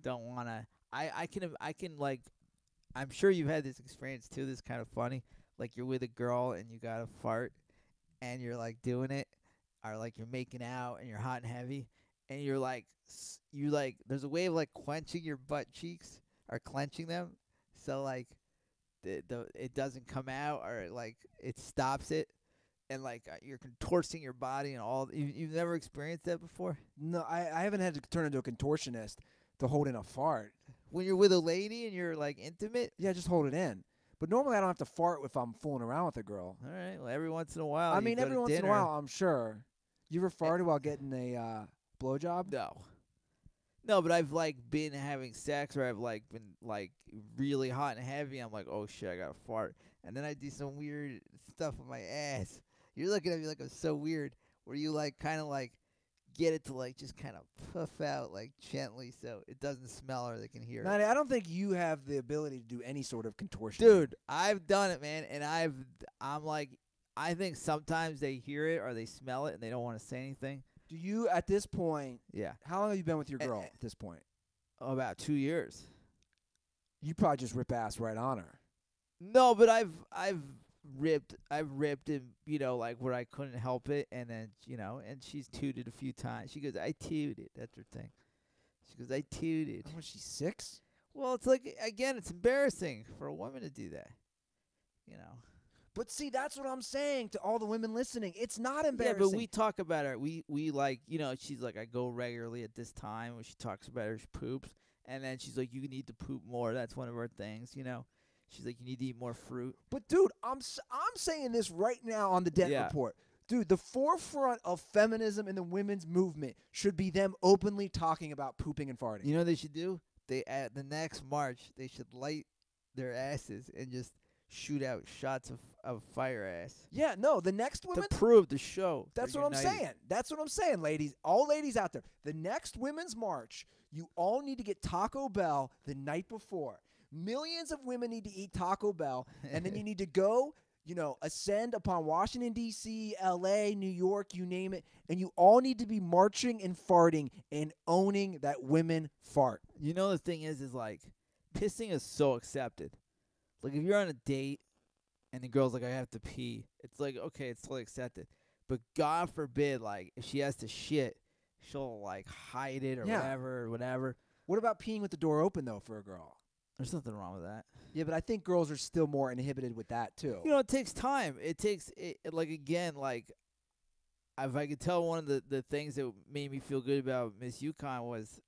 don't want to. I can like, I'm sure you've had this experience too. This is kind of funny. Like you're with a girl and you got to fart and you're like doing it, or like you're making out and you're hot and heavy, and you're like you like there's a way of like quenching your butt cheeks or clenching them, so like the it doesn't come out or like it stops it, and like you're contorting your body and all. You've never experienced that before? No, I haven't had to turn into a contortionist to hold in a fart. When you're with a lady and you're like intimate? Yeah, just hold it in. But normally I don't have to fart if I'm fooling around with a girl. All right. Well, every once in a while. I you mean, go every to once in a dinner. while, I'm sure. You ever farted while getting a blowjob? No. No, but I've like been having sex or I've like been like really hot and heavy. I'm like, oh shit, I got to fart. And then I do some weird stuff with my ass. You're looking at me like I'm so weird. Where you like kind of like get it to like just kind of puff out like gently so it doesn't smell or they can hear Matty, it. I don't think you have the ability to do any sort of contortion. Dude, I've done it, man, and I'm like, I think sometimes they hear it or they smell it and they don't want to say anything. Do you, at this point, Yeah. how long have you been with your girl at this point? About 2 years. You probably just rip ass right on her. No, but I've ripped it, you know, like where I couldn't help it, and then, you know, and she's tooted a few times. She goes, I tooted. That's her thing. She goes, I tooted. How much, she's 6? Well, it's like, again, it's embarrassing for a woman to do that, you know. But see, that's what I'm saying to all the women listening. It's not embarrassing. Yeah, but we talk about her. We like, you know, she's like, I go regularly at this time when she talks about her poops, and then she's like, you need to poop more. That's one of her things, you know. She's like, you need to eat more fruit. But dude, I'm saying this right now on the Dent Yeah. Report. Dude, the forefront of feminism in the women's movement should be them openly talking about pooping and farting. You know what they should do? They at the next march, they should light their asses and just shoot out shots of fire ass Yeah, no, the next women. to prove the show. That's they're what I'm united. saying. That's what I'm saying, ladies. All ladies out there. The next women's march, you all need to get Taco Bell the night before. Millions of women need to eat Taco Bell, and then you need to go, you know, ascend upon Washington, D.C., L.A., New York, you name it, and you all need to be marching and farting and owning that women fart. You know the thing is like, pissing is so accepted. Like if you're on a date and the girl's like, I have to pee, it's like, okay, it's totally accepted. But God forbid, like if she has to shit, she'll like hide it or Yeah. whatever. What about peeing with the door open, though, for a girl? There's nothing wrong with that. Yeah, but I think girls are still more inhibited with that, too. You know, it takes time. It takes like again, like if I could tell one of the things that made me feel good about Miss Yukon was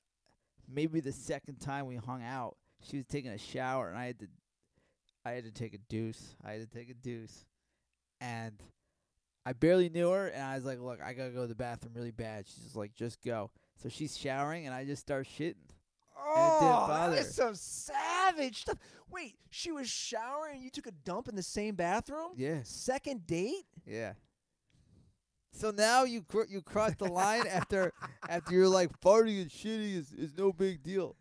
maybe the second time we hung out, she was taking a shower and I had to take a deuce. And I barely knew her, and I was like, look, I gotta go to the bathroom really bad. She's just like, just go. So she's showering, and I just start shitting. And it didn't bother that her. is some savage stuff. Wait, she was showering and you took a dump in the same bathroom? Yeah. Second date? Yeah. So now you cross the line after you're like, farting and shitting is no big deal.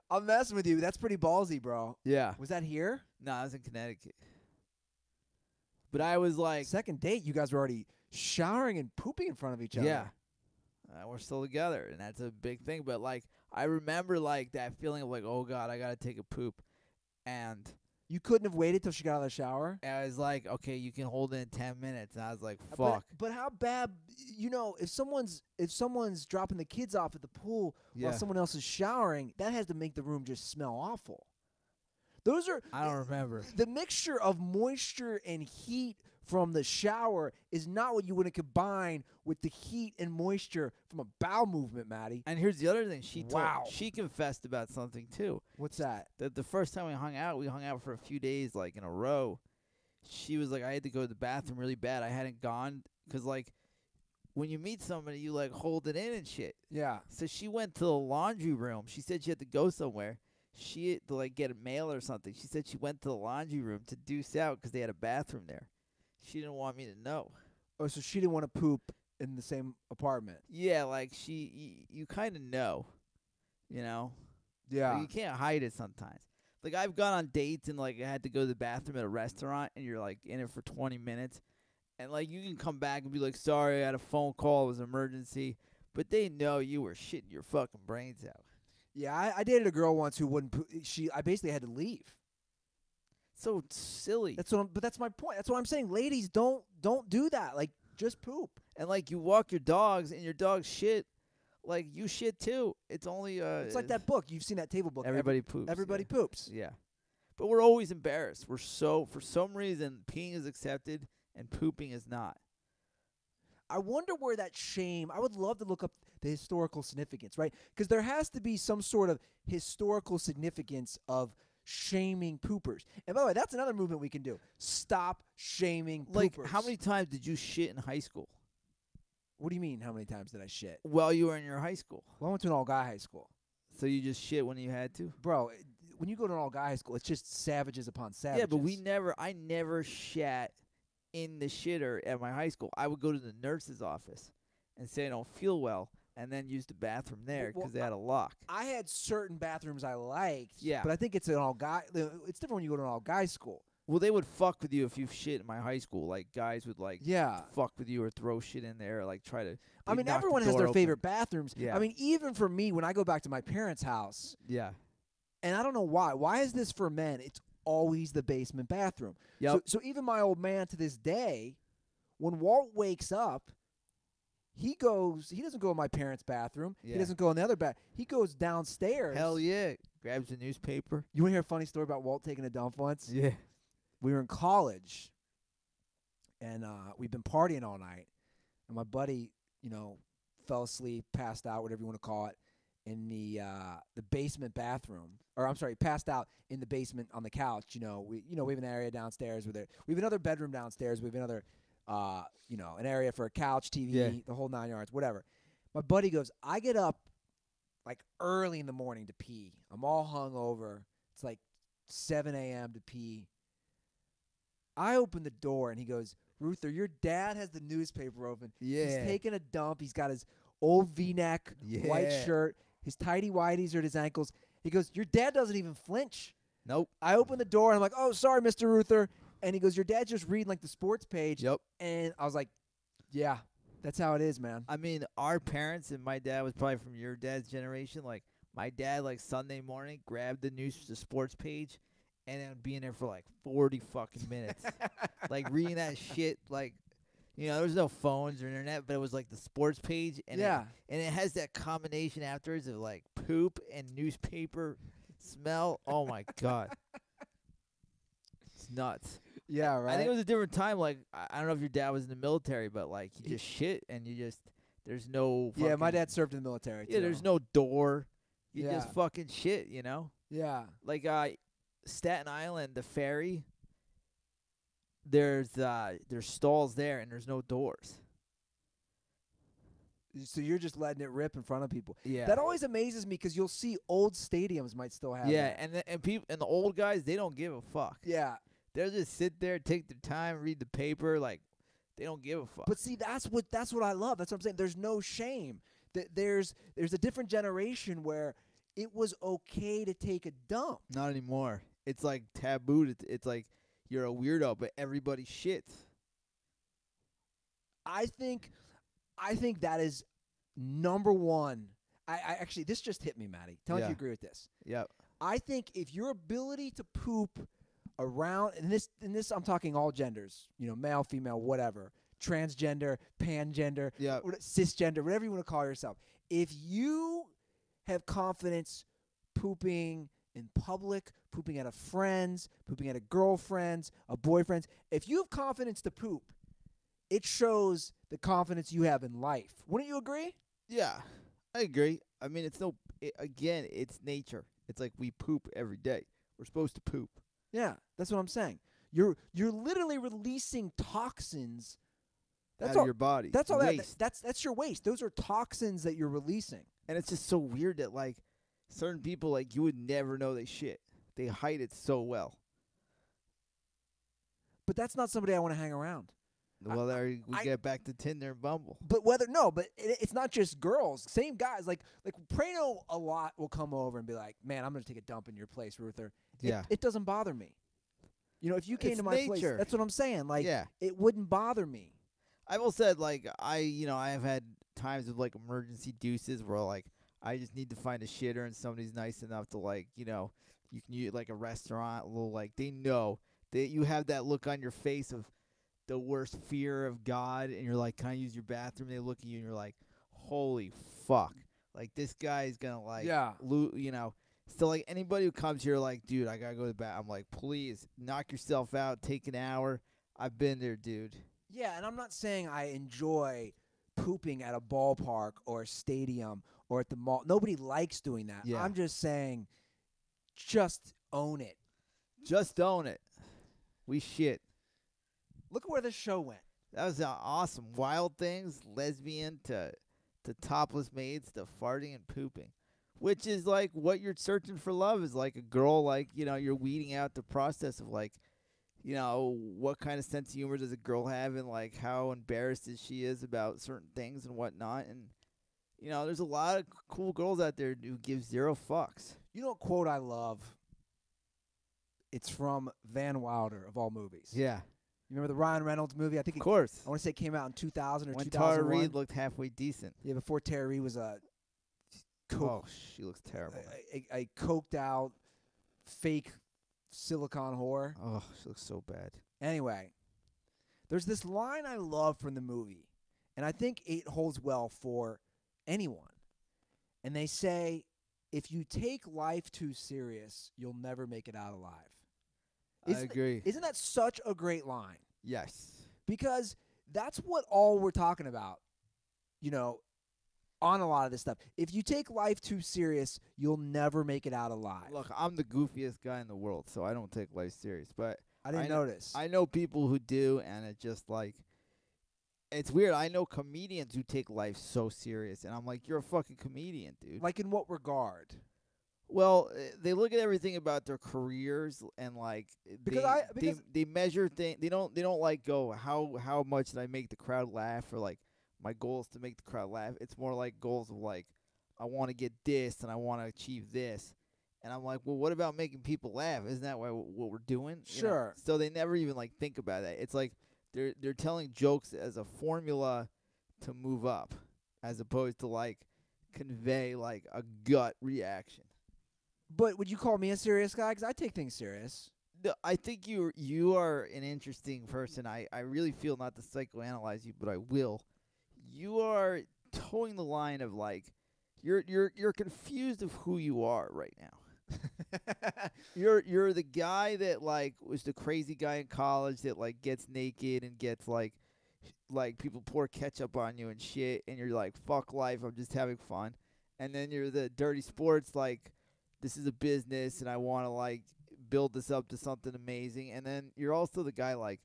I'm messing with you. That's pretty ballsy, bro. Yeah. Was that here? No, I was in Connecticut. But I was like, Second date, you guys were already showering and pooping in front of each other. yeah, we're still together, and that's a big thing. But like, I remember like that feeling of like, oh God, I gotta take a poop, and You couldn't have waited till she got out of the shower? I was like, okay, you can hold it in 10 minutes, and I was like, But- fuck. But how bad, you know, if someone's dropping the kids off at the pool Yeah. while someone else is showering, that has to make the room just smell awful. Those are I don't remember. the mixture of moisture and heat from the shower is not what you want to combine with the heat and moisture from a bowel movement, Matty. And here's the other thing. Wow. She confessed about something too. What's that? That the first time we hung out for a few days, like in a row. She was like, I had to go to the bathroom really bad. I hadn't gone because like when you meet somebody, you like hold it in and shit. Yeah. So she went to the laundry room. She said she had to go somewhere. She had to like get a mail or something. She said she went to the laundry room to deuce out because they had a bathroom there. She didn't want me to know. Oh, so she didn't want to poop in the same apartment. Yeah, like you kind of know, you know. Yeah. Like, you can't hide it sometimes. Like I've gone on dates and like I had to go to the bathroom at a restaurant and you're like in it for 20 minutes, and like you can come back and be like, sorry, I had a phone call, it was an emergency, but they know you were shitting your fucking brains out. Yeah, I dated a girl once who wouldn't poop. I basically had to leave. So silly. But that's my point. That's what I'm saying. Ladies, don't do that. Like, just poop. And like you walk your dogs and your dog shit Like you shit too. It's only It's like that book. You've seen that table book. Everybody poops. Everybody yeah. poops. Yeah. But we're always embarrassed. For some reason, peeing is accepted and pooping is not. I wonder where that shame. I would love to look up the historical significance, right? Because there has to be some sort of historical significance of shaming poopers. And by the way, that's another movement we can do. Stop shaming poopers. Like, how many times did you shit in high school? What do you mean? How many times did I shit? While you were in your high school. Well, I went to an all-guy high school. So you just shit when you had to? Bro, when you go to an all-guy high school, it's just savages upon savages. Yeah, but I never shat in the shitter at my high school. I would go to the nurse's office and say I don't feel well, and then use the bathroom there because they had a lock. I had certain bathrooms I liked. Yeah. But I think it's an all-guy. It's different when you go to an all-guy school. Well, they would fuck with you if you shit in my high school. Like, guys would, fuck with you or throw shit in there or, try to... I mean, everyone has their favorite bathrooms. Yeah. I mean, even for me, when I go back to my parents' house... Yeah. And I don't know why. Why is this for men? It's always the basement bathroom. Yep. So even my old man to this day, when Walt wakes up, he doesn't go in my parents' bathroom. Yeah. He doesn't go in the other bath. He goes downstairs. Hell yeah. Grabs the newspaper. You want to hear a funny story about Walt taking a dump once? Yeah. We were in college, and we've been partying all night. And my buddy, fell asleep, passed out, whatever you want to call it, in the basement bathroom. Or I'm sorry, passed out in the basement on the couch. We have an area downstairs with it. We have another bedroom downstairs. We have another, an area for a couch, TV, the whole 9 yards, whatever. My buddy goes, I get up like early in the morning to pee. I'm all hungover. It's like 7 a.m. to pee. I open the door, and he goes, Ruther, your dad has the newspaper open. Yeah. He's taking a dump. He's got his old V-neck, white shirt. His tighty-whities are at his ankles. He goes, your dad doesn't even flinch. Nope. I open the door, and I'm like, oh, sorry, Mr. Ruther. And he goes, your dad's just reading, the sports page. Yep. And I was like, yeah, that's how it is, man. I mean, our parents, and my dad was probably from your dad's generation. Like, my dad, Sunday morning, grabbed the sports page, and then be in there for 40 fucking minutes. Reading that shit, there was no phones or internet, but it was the sports page. And it has that combination afterwards of poop and newspaper smell. Oh my God. It's nuts. Yeah, right. I think it was a different time. I don't know if your dad was in the military, but you just shit and there's no fucking, yeah, my dad served in the military too. Yeah, there's no door. You just fucking shit, Yeah. Staten Island, the ferry, there's stalls there and there's no doors. So you're just letting it rip in front of people. Yeah. That always amazes me because you'll see old stadiums might still have that. and people and the old guys, they don't give a fuck. Yeah. They'll just sit there, take their time, read the paper, they don't give a fuck. But see, that's what I love. That's what I'm saying. There's no shame. There's a different generation where it was okay to take a dump. Not anymore. It's taboo. It's you're a weirdo, but everybody shits. I think that is number one. I actually, this just hit me, Matty. Tell me if you agree with this. Yep. I think if your ability to poop around, and this I'm talking all genders, male, female, whatever, transgender, pangender, cisgender, whatever you want to call yourself. If you have confidence pooping in public, pooping at a friend's, pooping at a girlfriend's, a boyfriend's, if you have confidence to poop, it shows the confidence you have in life. Wouldn't you agree? Yeah, I agree. I mean, it's nature. It's we poop every day. We're supposed to poop. Yeah, that's what I'm saying. You're literally releasing toxins. Out of your body. That's all. Waste. That's your waste. Those are toxins that you're releasing. And it's just so weird that certain people you would never know they shit. They hide it so well. But that's not somebody I want to hang around. Well, we get back to Tinder and Bumble. But it's not just girls. Same guys. Like Prano a lot will come over and be like, "Man, I'm going to take a dump in your place, Ruther." It doesn't bother me. If you came to my place, that's what I'm saying. It wouldn't bother me. I've also said I have had times of emergency deuces where I just need to find a shitter and somebody's nice enough to you can use a restaurant, a little they know that you have that look on your face of the worst fear of God, and you're can I use your bathroom? They look at you and you're holy fuck. Like this guy is gonna like, Yeah. you know. So like anybody who comes here, like, dude, I gotta go to the bathroom. I'm like, please knock yourself out. Take an hour. I've been there, dude. Yeah, and I'm not saying I enjoy pooping at a ballpark or a stadium or at the mall. Nobody likes doing that. Yeah. I'm just saying, just own it. Just own it. We shit. Look at where this show went. That was awesome. Wild things, lesbian to topless maids to farting and pooping. Which is like what you're searching for love is like a girl, like, you know, you're weeding out the process of like, you know, what kind of sense of humor does a girl have and like how embarrassed she is about certain things and whatnot. And, you know, there's a lot of cool girls out there who give zero fucks. You know what quote I love? It's from Van Wilder, of all movies. Yeah. You remember the Ryan Reynolds movie? I think Of course. I want to say it came out in 2000 or When 2001. Tara Reid looked halfway decent. Yeah, before Tara Reid was a She looks terrible. a coked out, fake silicone whore. Oh, she looks so bad. Anyway, there's this line I love from the movie, and I think it holds well for anyone. And they say, if you take life too serious, you'll never make it out alive. I agree. Isn't that such a great line? Yes. Because that's what all we're talking about, you know, on a lot of this stuff. If you take life too serious, you'll never make it out alive. Look, I'm the goofiest guy in the world, so I don't take life serious. But I didn't notice. I know people who do, and it just like, it's weird. I know comedians who take life so serious, and I'm like, you're a fucking comedian, dude. Like in what regard? Well, they look at everything about their careers and like they measure things. They don't like go how much did I make the crowd laugh, or like my goal is to make the crowd laugh. It's more like goals of like I want to get this and I want to achieve this. And I'm like, well, what about making people laugh? Isn't that what we're doing? You know? Sure. So they never even like think about that. It's like they're telling jokes as a formula to move up, as opposed to like convey like a gut reaction. But would you call me a serious guy? Because I take things serious. No, I think you are an interesting person. I really feel, not to psychoanalyze you, but I will. You are towing the line of like you're confused of who you are right now. You're the guy that like was the crazy guy in college that like gets naked and gets like people pour ketchup on you and shit, and you're like, fuck life, I'm just having fun. And then you're the dirty sports, like, this is a business and I want to like build this up to something amazing. And then you're also the guy like,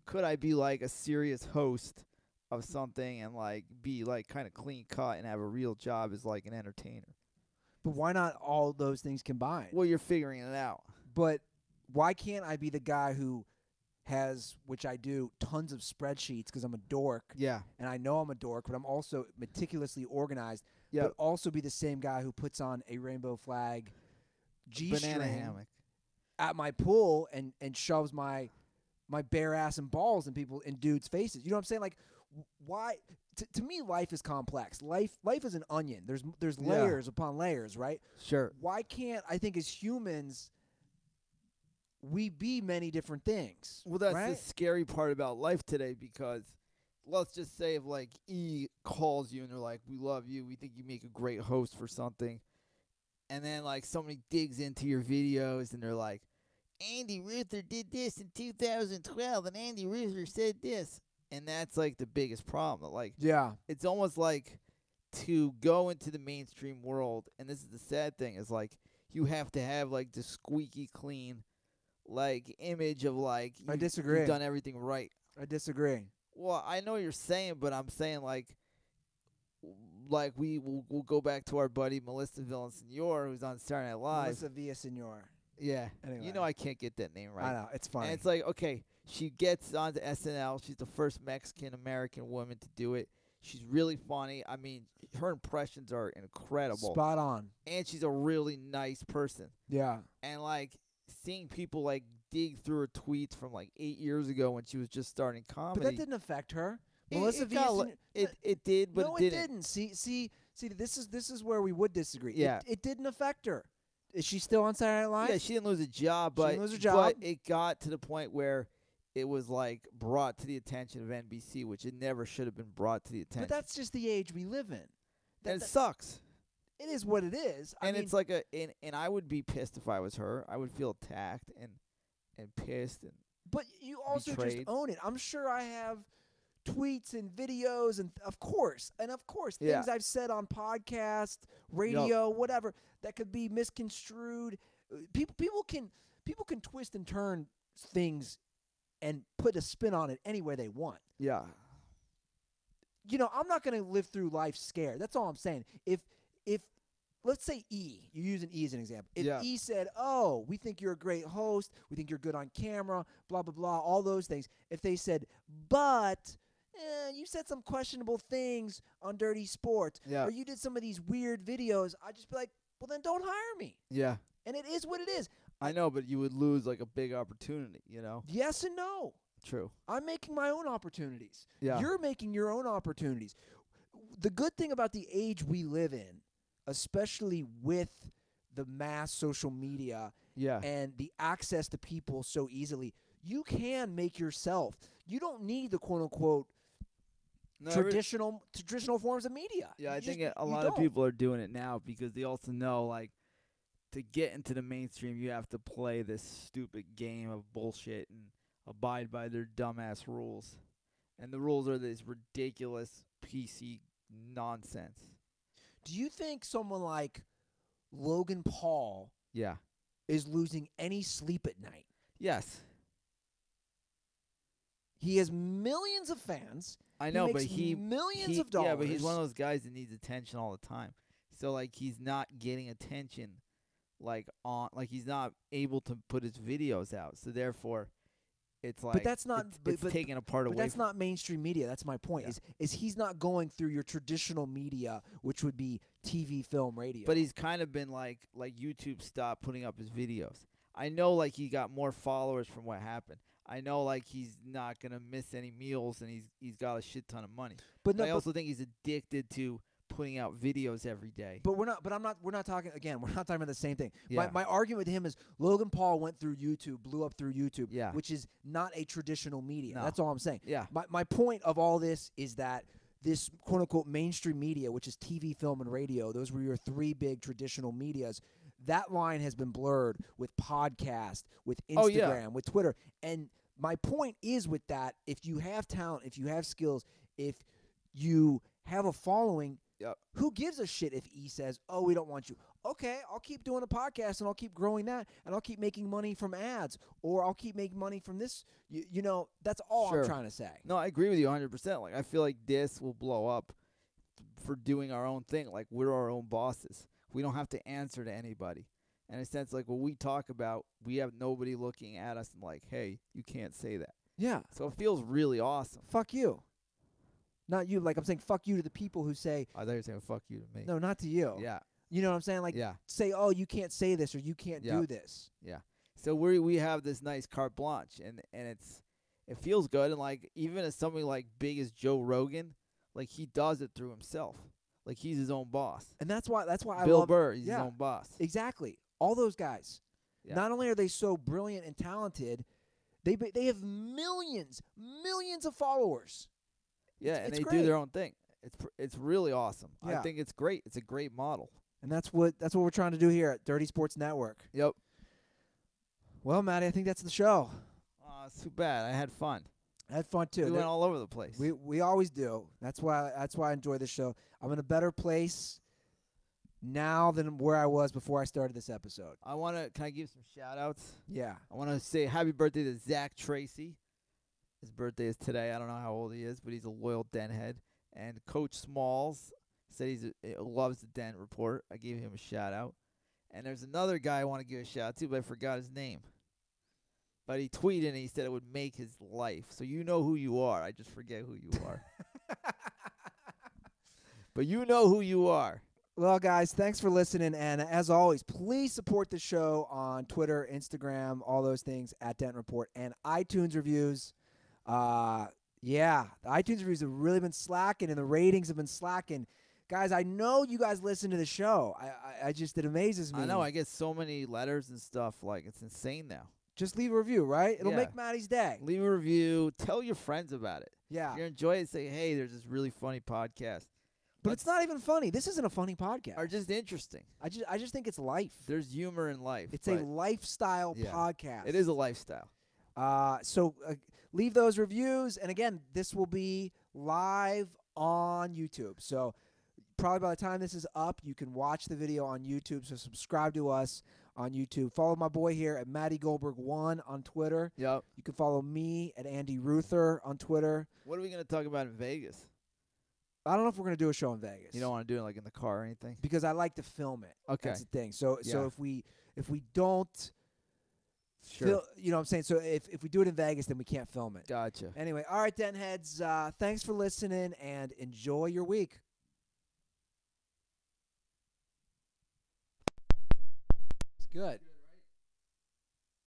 could I be like a serious host of something and like be like kind of clean cut and have a real job as like an entertainer? But why not all those things combined? Well, you're figuring it out. But why can't I be the guy who has, which I do, tons of spreadsheets because I'm a dork. Yeah. And I know I'm a dork, but I'm also meticulously organized. Yep. But also be the same guy who puts on a rainbow flag G-string Banana hammock at my pool and shoves my bare ass and balls in dudes' faces. You know what I'm saying? Like, why? To me, life is complex. Life is an onion. There's layers upon layers, right? Sure. Why can't, I think as humans, we be many different things? Well, that's right? the scary part about life today, because let's just say if like E calls you and they're like, we love you, we think you make a great host for something, and then like somebody digs into your videos and they're like, Andy Ruther did this in 2012 and Andy Ruther said this. And that's like the biggest problem. Like, yeah, it's almost like to go into the mainstream world, and this is the sad thing, is like you have to have like the squeaky clean like image of like I disagree. You've done everything right. I disagree. Well, I know what you're saying, but I'm saying like we'll go back to our buddy Melissa Villasenor, who's on Saturday Night Live. Melissa Villasenor. Yeah. Anyway. You know I can't get that name right. I know, it's funny. And it's like, okay, she gets onto SNL. She's the first Mexican-American woman to do it. She's really funny. I mean, her impressions are incredible. Spot on. And she's a really nice person. Yeah. And, like, seeing people, like, dig through her tweets from, like, 8 years ago when she was just starting comedy. But that didn't affect her. It did, but no, it didn't. See, this is where we would disagree. Yeah. It didn't affect her. Is she still on Saturday Night Live? Yeah, she didn't lose a job, She didn't lose her job. But it got to the point where it was like brought to the attention of NBC, which it never should have been brought to the attention. But that's just the age we live in. And it sucks. it is what it is. I And mean, it's like and I would be pissed if I was her. I would feel attacked and pissed and but you also just betrayed. own it. I'm sure I have tweets and videos and of course Yeah. things I've said on podcast, radio, whatever that could be misconstrued. People can twist and turn things and put a spin on it any way they want. Yeah. I'm not going to live through life scared. That's all I'm saying. If let's say E, you're using E as an example. If E said, "Oh, we think you're a great host. We think you're good on camera, blah blah blah, all those things." If they said, "But you said some questionable things on Dirty Sports, or you did some of these weird videos," I'd just be like, "Well, then don't hire me." Yeah. And it is what it is. I know, but you would lose like a big opportunity, you know? Yes and no. True. I'm making my own opportunities. Yeah. You're making your own opportunities. The good thing about the age we live in, especially with the mass social media and the access to people so easily, you can make yourself. You don't need the quote-unquote traditional forms of media. Yeah, I think a lot of people are doing it now because they also know, like, to get into the mainstream, you have to play this stupid game of bullshit and abide by their dumbass rules. And the rules are this ridiculous PC nonsense. Do you think someone like Logan Paul is losing any sleep at night? Yes. He has millions of fans. I know, but millions of dollars. Yeah, but he's one of those guys that needs attention all the time. So, like, he's not getting attention, he's not able to put his videos out. So, therefore, it's like, but that's not, it's taken apart away. But that's not mainstream media. That's my point. Yeah. Is he's not going through your traditional media, which would be TV, film, radio. But he's kind of been like YouTube stopped putting up his videos. I know, like, he got more followers from what happened. I know, like, he's not gonna miss any meals, and he's got a shit ton of money. But I also think he's addicted to putting out videos every day. But we're not. But we're not talking again. We're not talking about the same thing. Yeah. My argument with him is Logan Paul went through YouTube, blew up through YouTube, Yeah. which is not a traditional media. No. That's all I'm saying. Yeah. My point of all this is that this quote unquote mainstream media, which is TV, film, and radio, those were your three big traditional medias. That line has been blurred with podcast, with Instagram, with Twitter. And my point is with that, if you have talent, if you have skills, if you have a following, who gives a shit if E says, "Oh, we don't want you"? Okay, I'll keep doing a podcast and I'll keep growing that and I'll keep making money from ads or I'll keep making money from this. You know, that's all I'm trying to say. No, I agree with you 100%. Like, I feel like this will blow up for doing our own thing. Like, we're our own bosses. We don't have to answer to anybody. In a sense, like, what we talk about, we have nobody looking at us and like, hey, you can't say that. Yeah. So it feels really awesome. Fuck you. Not you. Like, I'm saying fuck you to the people who say. I thought you were saying fuck you to me. No, not to you. Yeah. You know what I'm saying? Like, say, "Oh, you can't say this or you can't do this." Yeah. So we have this nice carte blanche, and it feels good. And, like, even as somebody like big as Joe Rogan, like, he does it through himself. Like, he's his own boss. And that's why I Bill love Burr, he's his own boss. Exactly. All those guys. Yeah. Not only are they so brilliant and talented, they have millions of followers. Yeah, and they do their own thing. It's really awesome. Yeah. I think it's great. It's a great model. And that's what we're trying to do here at Dirty Sports Network. Yep. Well, Matty, I think that's the show. It's too bad. I had fun. I had fun too. We went all over the place. We always do. That's why I enjoy this show. I'm in a better place now than where I was before I started this episode. Can I give some shout outs? Yeah. I want to say happy birthday to Zach Tracy. His birthday is today. I don't know how old he is, but he's a loyal Dent head. And Coach Smalls said he loves the Dent Report. I gave him a shout out. And there's another guy I want to give a shout out to, but I forgot his name. But he tweeted and he said it would make his life. So you know who you are. I just forget who you are. But you know who you are. Well, guys, thanks for listening. And as always, please support the show on Twitter, Instagram, all those things at Dent Report, and iTunes reviews. The iTunes reviews have really been slacking, and the ratings have been slacking. Guys, I know you guys listen to the show. It amazes me. I know. I get so many letters and stuff. Like, it's insane now. Just leave a review, right? It'll make Matty's day. Leave a review. Tell your friends about it. Yeah. If you enjoy it, say, hey, there's this really funny podcast. But it's not even funny. This isn't a funny podcast. Are just interesting. I just think it's life. There's humor in life. It's a lifestyle podcast. It is a lifestyle. So leave those reviews. And again, this will be live on YouTube. So probably by the time this is up, you can watch the video on YouTube. So subscribe to us on YouTube. Follow my boy here at Matty Goldberg 1 on Twitter. Yep. You can follow me at Andy Ruther on Twitter. What are we going to talk about in Vegas? I don't know if we're going to do a show in Vegas. You don't want to do it like in the car or anything? Because I like to film it. Okay. That's the thing. So if we don't Sure. you know what I'm saying? So if we do it in Vegas, then we can't film it. Gotcha. Anyway, all right, Dent heads. Thanks for listening and enjoy your week. It's good.